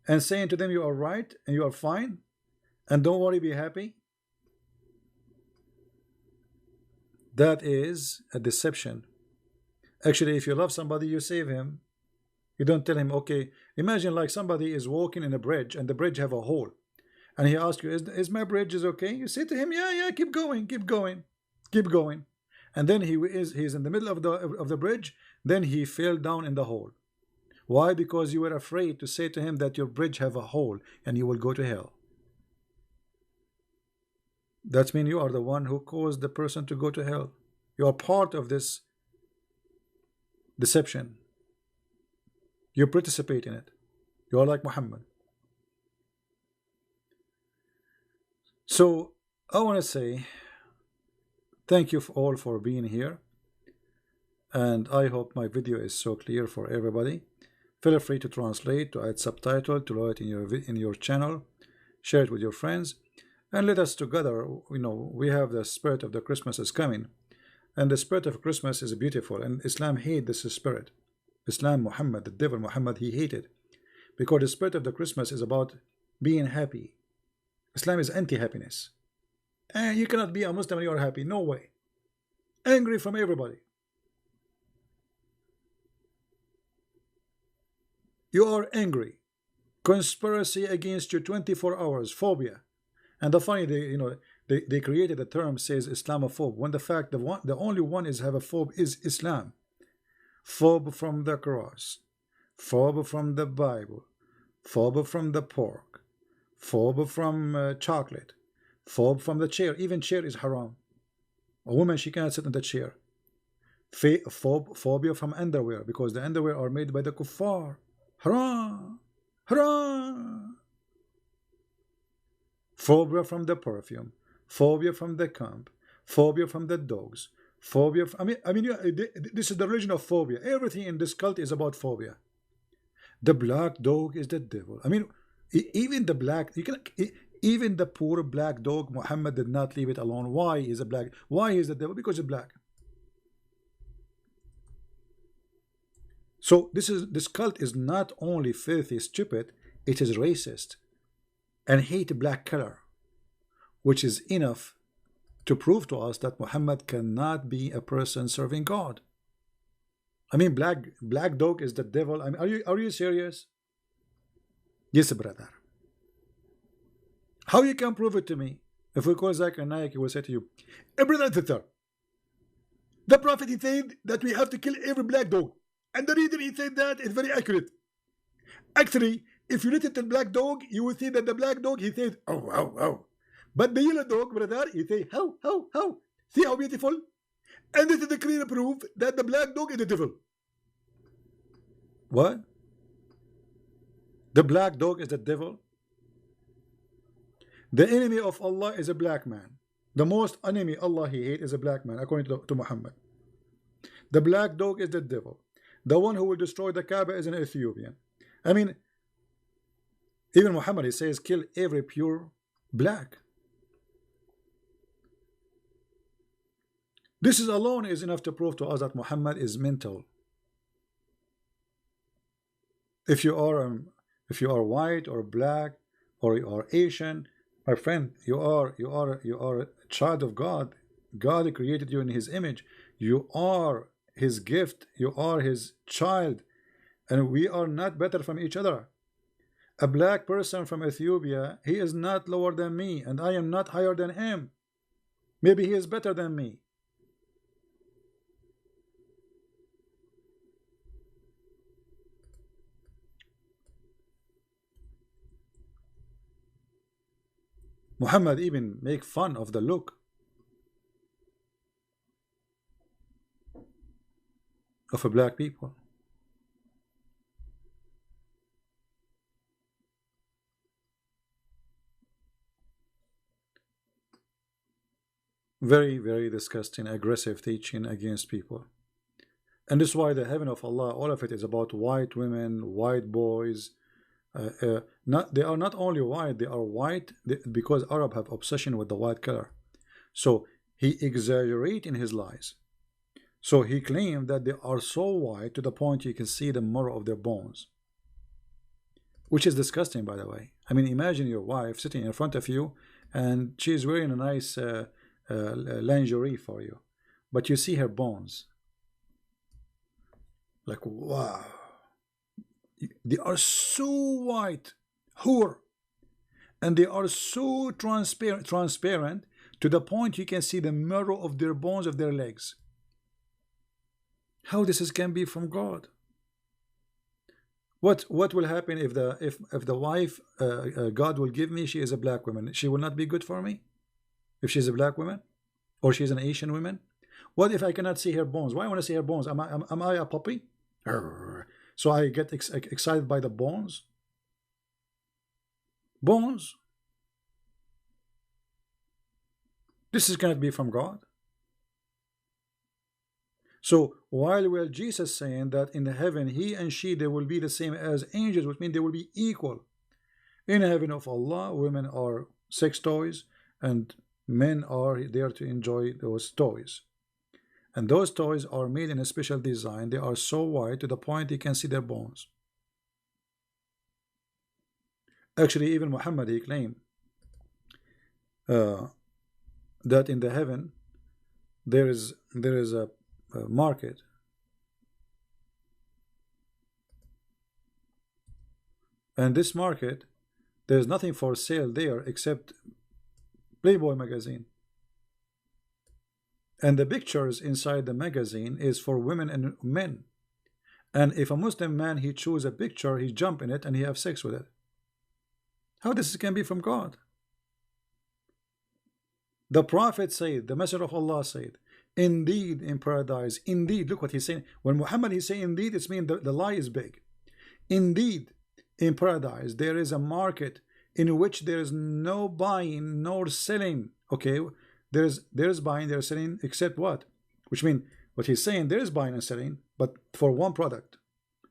and saying to them you are right and you are fine and don't worry, be happy. That is a deception. Actually, if you love somebody, you save him. You don't tell him, okay, imagine like somebody is walking in a bridge and the bridge have a hole. And he asks you, is my bridge is okay? You say to him, yeah, keep going, keep going, keep going. And then he's in the middle of the bridge, then he fell down in the hole. Why? Because you were afraid to say to him that your bridge have a hole and you will go to hell. That means you are the one who caused the person to go to hell. You are part of this deception. You participate in it. You are like Muhammad. So I want to say thank you all for being here, and I hope my video is so clear for everybody. Feel free to translate, to add subtitle, to load it in your channel, share it with your friends, and let us together. You know, we have the spirit of the Christmas is coming, and the spirit of Christmas is beautiful, and Islam hate this spirit. Islam, Muhammad, the devil Muhammad, he hated, because the spirit of the Christmas is about being happy. Islam is anti-happiness, and you cannot be a Muslim and you are happy. No way. Angry from everybody. You are angry. Conspiracy against you 24 hours. Phobia. And the funny, they created a term says Islamophobe, when the fact the only one is have a phobe is Islam. Phobe from the cross, phobe from the Bible, phobe from the pork, phobe from chocolate, phobe from the chair. Even chair is haram. A woman, she cannot sit in the chair. Phobia from underwear, because the underwear are made by the kuffar. Haram, haram. Phobia from the perfume, phobia from the camp, phobia from the dogs, phobia. This is the religion of phobia. Everything in this cult is about phobia. The black dog is the devil. I mean, even the black, even the poor black dog, Muhammad did not leave it alone. Why is a black? Why is the devil? Because it's black. So this cult is not only filthy, stupid, it is racist and hate black color, which is enough to prove to us that Muhammad cannot be a person serving God. I mean, black dog is the devil. I mean, are you serious? Yes, brother. How you can prove it to me? If we call Zakir Naik, he will say to you, brother sister, the Prophet, he said that we have to kill every black dog. And the reason he said that is very accurate. Actually, if you listen to the black dog, you will see that the black dog, he says, oh, oh, oh. But the yellow dog, brother, he says, how, how, how. See how beautiful? And this is the clear proof that the black dog is the devil. What? The black dog is the devil? The enemy of Allah is a black man. The most enemy Allah he hates is a black man, according to Muhammad. The black dog is the devil. The one who will destroy the Kaaba is an Ethiopian. I mean, even Muhammad, he says, kill every pure black. This is alone is enough to prove to us that Muhammad is mental. If you are white or black or you are Asian, my friend, you are a child of God. God created you in His image. You are His gift. You are His child, and we are not better from each other. A black person from Ethiopia, he is not lower than me, and I am not higher than him. Maybe he is better than me. Muhammad even make fun of the look of a black people. Very, very disgusting, aggressive teaching against people. And this is why the heaven of Allah, all of it is about white women, white boys. They are not only white, they are white because Arab have obsession with the white color. So he exaggerate in his lies. So he claimed that they are so white to the point you can see the marrow of their bones, which is disgusting, by the way. I mean, imagine your wife sitting in front of you and she's wearing a nice lingerie for you, but you see her bones. Like, wow, they are so white, whore, and they are so transparent to the point you can see the marrow of their bones of their legs. How this can be from God? What will happen if the wife God will give me, she is a black woman? She will not be good for me if she's a black woman, or she's an Asian woman. What if I cannot see her bones? Why I want to see her bones? Am I a puppy? So I get excited by the bones. Bones. This cannot be from God. So while Jesus saying that in the heaven he and she, they will be the same as angels, which means they will be equal. In the heaven of Allah, women are sex toys and men are there to enjoy those toys. And those toys are made in a special design. They are so white to the point you can see their bones. Actually, even Muhammad, he claimed that in the heaven there is a market, and this market, there's nothing for sale there except Playboy magazine, and the pictures inside the magazine is for women and men. And if a Muslim man, he choose a picture, he jump in it and he have sex with it. How this can be from God? The Prophet said, the Messenger of Allah said, indeed in paradise, indeed, look what he's saying. When Muhammad he say indeed, it's mean the lie is big. Indeed in paradise there is a market in which there is no buying nor selling. Okay, there's buying, there's selling, except what? Which means what he's saying, there is buying and selling, but for one product,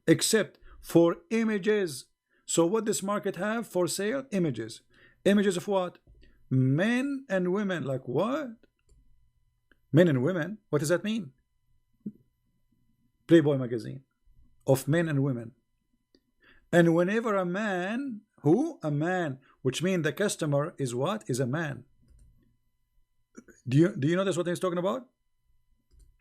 except for images. So what this market have for sale? Images. Images of what? Men and women. Like what? Men and women, what does that mean? Playboy magazine of men and women. And whenever a man, who? A man, which means the customer is what? Is a man. Do you notice what he's talking about?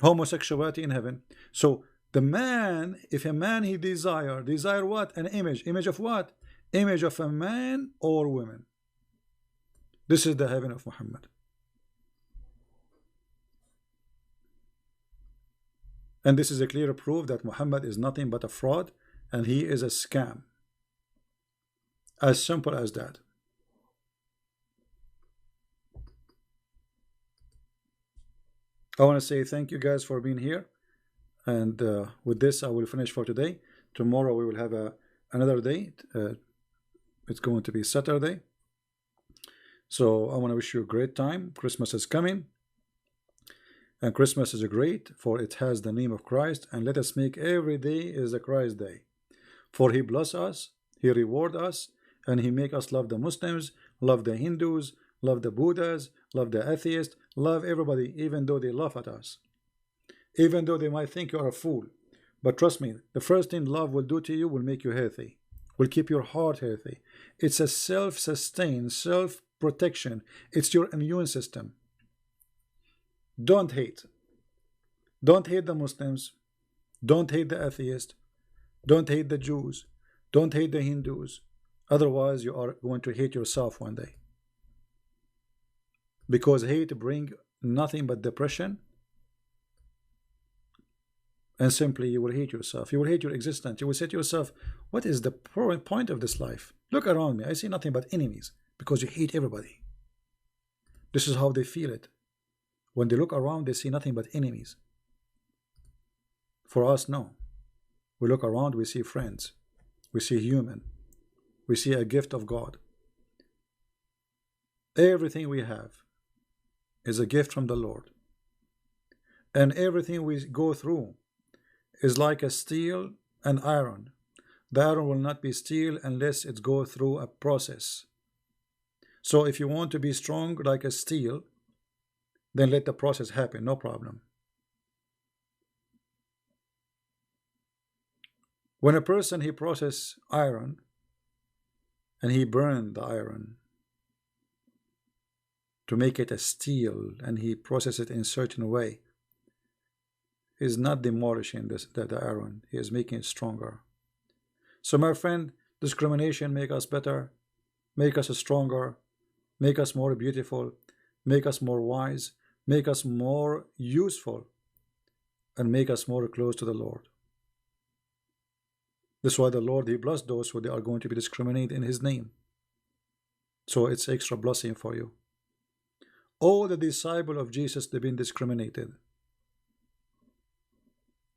Homosexuality in heaven. So the man, if a man he desire what? An image. Image of what? Image of a man or woman. This is the heaven of Muhammad. And this is a clear proof that Muhammad is nothing but a fraud and he is a scam. As simple as that. I want to say thank you guys for being here. And with this, I will finish for today. Tomorrow we will have another day. It's going to be Saturday. So I want to wish you a great time. Christmas is coming. And Christmas is great, for it has the name of Christ. And let us make every day is a Christ day. For he bless us, he reward us, and he make us love the Muslims, love the Hindus, love the Buddhas, love the atheists, love everybody, even though they laugh at us. Even though they might think you are a fool. But trust me, the first thing love will do to you will make you healthy. Will keep your heart healthy. It's a self-sustained, self-protection. It's your immune system. Don't hate. Don't hate the Muslims. Don't hate the atheists. Don't hate the Jews. Don't hate the Hindus. Otherwise, you are going to hate yourself one day. Because hate brings nothing but depression. And simply you will hate yourself. You will hate your existence. You will say to yourself, what is the point of this life? Look around me. I see nothing but enemies. Because you hate everybody. This is how they feel it. When they look around, they see nothing but enemies. For us, no. We look around, we see friends. We see human. We see a gift of God. Everything we have is a gift from the Lord. And everything we go through is like a steel and iron. The iron will not be steel unless it goes through a process. So if you want to be strong like a steel, then let the process happen, no problem. When a person he process iron and he burned the iron to make it a steel and he process it in a certain way, he is not demolishing the iron, he is making it stronger. So my friend, discrimination make us better, make us stronger, make us more beautiful, make us more wise, make us more useful, and make us more close to the Lord. That's why the Lord, he blessed those who they are going to be discriminated in his name. So it's extra blessing for you. All the disciples of Jesus, they've been discriminated.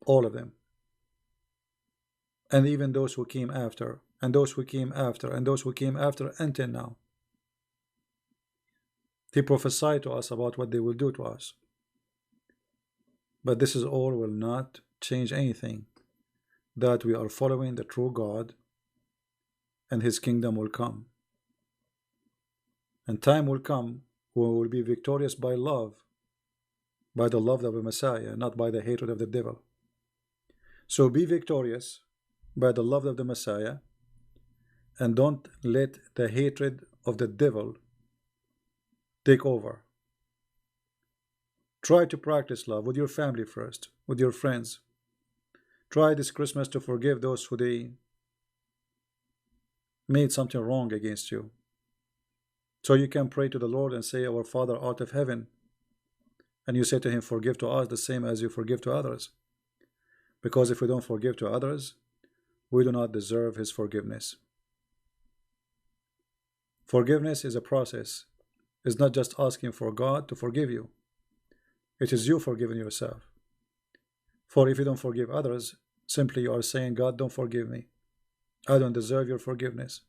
All of them. And even those who came after, and those who came after, and those who came after until now. He prophesied to us about what they will do to us. But this is all will not change anything. That we are following the true God and his kingdom will come. And time will come when we will be victorious by love, by the love of the Messiah, not by the hatred of the devil. So be victorious by the love of the Messiah, and don't let the hatred of the devil take over. Try to practice love with your family first, with your friends. Try this Christmas to forgive those who they made something wrong against you. So you can pray to the Lord and say, Our Father art of heaven. And you say to him, forgive to us the same as you forgive to others. Because if we don't forgive to others, we do not deserve his forgiveness. Forgiveness is a process. It's not just asking for God to forgive you. It is you forgiving yourself. For if you don't forgive others, simply you are saying, God, don't forgive me. I don't deserve your forgiveness.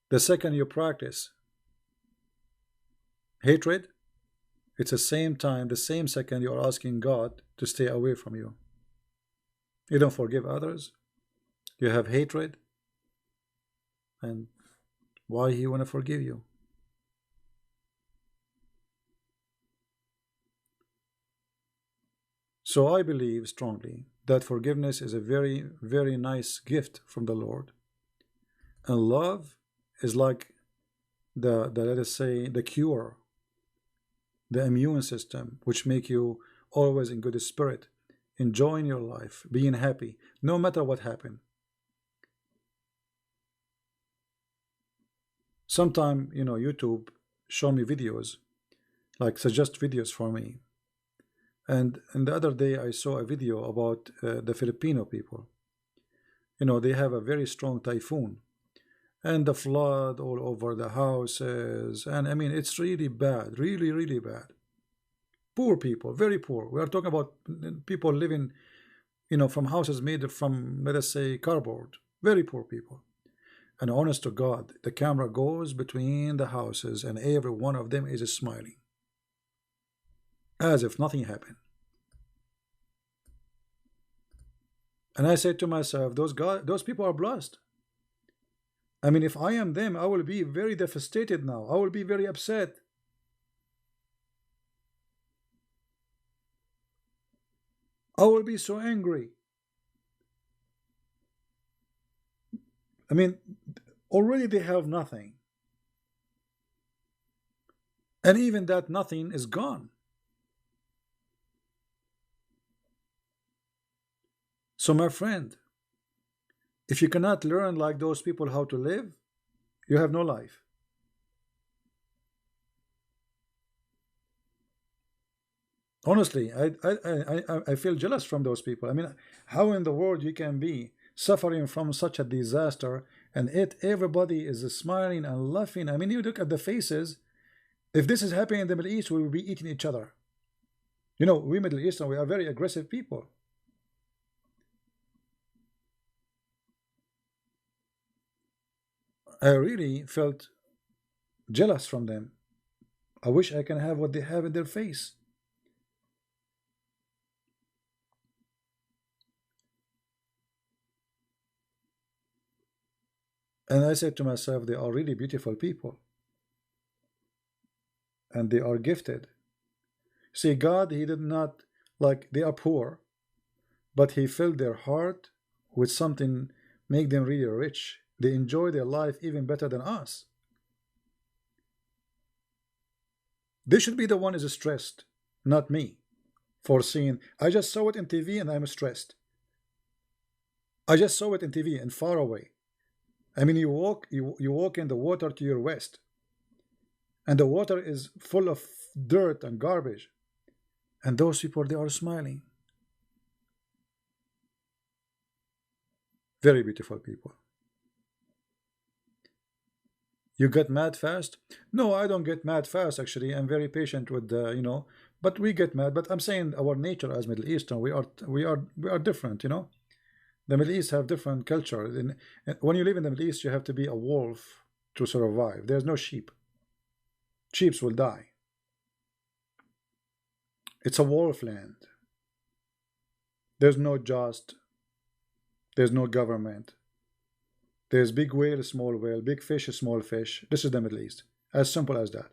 The second you practice hatred, it's the same time, the same second you are asking God to stay away from you. You don't forgive others. You have hatred. And why he want to forgive you? So I believe strongly that forgiveness is a very, very nice gift from the Lord. And love is like the let us say, the cure, the immune system, which make you always in good spirit, enjoying your life, being happy, no matter what happened. Sometime, YouTube show me videos, like suggest videos for me. And the other day I saw a video about the Filipino people. They have a very strong typhoon. And the flood all over the houses. And I mean, it's really bad. Really, really bad. Poor people. Very poor. We are talking about people living, from houses made from, let us say, cardboard. Very poor people. And honest to God, the camera goes between the houses and every one of them is smiling. As if nothing happened. And I said to myself, those people are blessed. I mean, if I am them, I will be very devastated now. I will be very upset. I will be so angry. I mean, already they have nothing. And even that nothing is gone. So my friend, if you cannot learn like those people how to live, you have no life. Honestly, I feel jealous from those people. I mean, how in the world you can be suffering from such a disaster and everybody is smiling and laughing? I mean, you look at the faces. If this is happening in the Middle East, we will be eating each other. We Middle Eastern, we are very aggressive people. I really felt jealous from them. I wish I can have what they have in their face. And I said to myself, they are really beautiful people. And they are gifted. See, God, he did not, like, they are poor. but he filled their heart with something make them really rich. They enjoy their life even better than us. They should be the one is stressed, not me, for seeing. I just saw it in TV and I'm stressed. I just saw it in TV and far away. I mean, you walk in the water to your west, and the water is full of dirt and garbage, and those people, they are smiling. Very beautiful people. You get mad fast? No, I don't get mad fast. Actually, I'm very patient with the. But we get mad. But I'm saying our nature as Middle Eastern, we are different. The Middle East have different culture. When you live in the Middle East, you have to be a wolf to survive. There's no sheep. Sheep will die. It's a wolf land. There's no just. There's no government. There's big whale, small whale, big fish, small fish. This is the Middle East. As simple as that.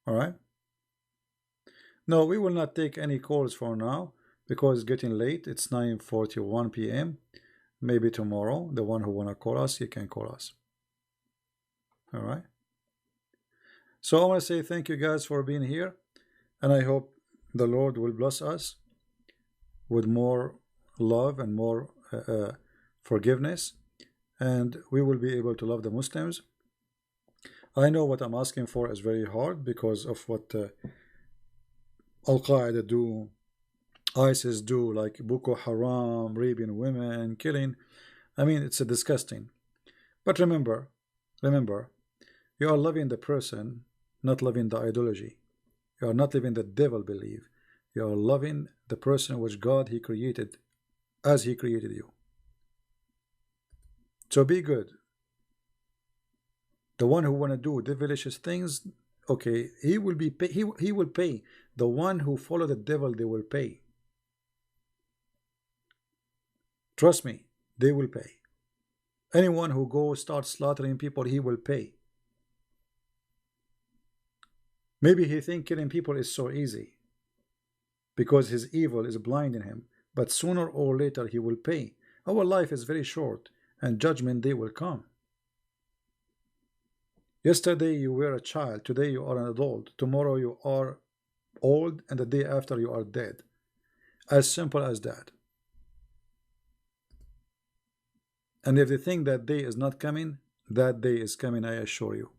All right? No, we will not take any calls for now because it's getting late. It's 9:41 p.m. Maybe tomorrow, the one who want to call us, he can call us. All right? So I want to say thank you guys for being here. And I hope the Lord will bless us with more love and more forgiveness, and we will be able to love the Muslims. I know what I'm asking for is very hard because of what Al-Qaeda do, ISIS do, like Boko Haram, raping women, killing. I mean, it's disgusting. But remember, you are loving the person, not loving the ideology. You are not living the devil believe. You are loving the person which God he created as he created you. So be good. The one who want to do devilish things, okay, he will be pay, he will pay. The one who follow the devil, they will pay. Trust me, they will pay. Anyone who goes start slaughtering people, he will pay. Maybe he think killing people is so easy because his evil is blinding him, but sooner or later he will pay. Our life is very short, and judgment day will come. Yesterday you were a child, today you are an adult, tomorrow you are old, and the day after you are dead. As simple as that. And if you think that day is not coming, that day is coming, I assure you.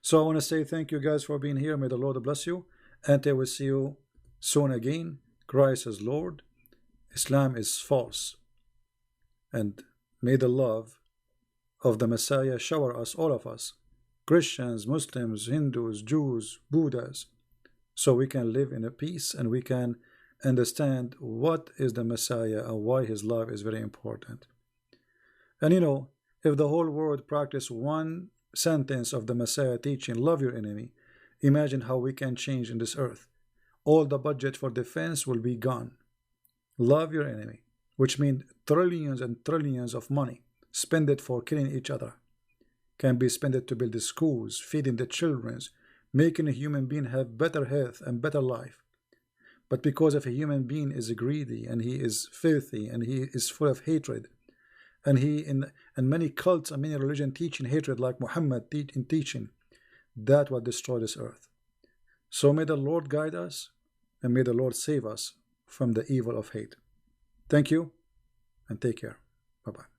So I want to say thank you guys for being here. May the Lord bless you, and I will see you soon again. Christ is Lord, Islam is false, and may the love of the Messiah shower us, all of us, Christians, Muslims, Hindus, Jews, Buddhas, so we can live in a peace and we can understand what is the Messiah and why his love is very important. And if the whole world practice one sentence of the Messiah teaching, love your enemy, imagine how we can change in this earth. All the budget for defense will be gone. Love your enemy, which means trillions and trillions of money spend it for killing each other can be spent to build the schools, feeding the children, making a human being have better health and better life. But because if a human being is greedy and he is filthy and he is full of hatred, and many cults and many religions teaching hatred like Muhammad in teaching, that will destroy this earth. So may the Lord guide us and may the Lord save us from the evil of hate. Thank you and take care. Bye-bye.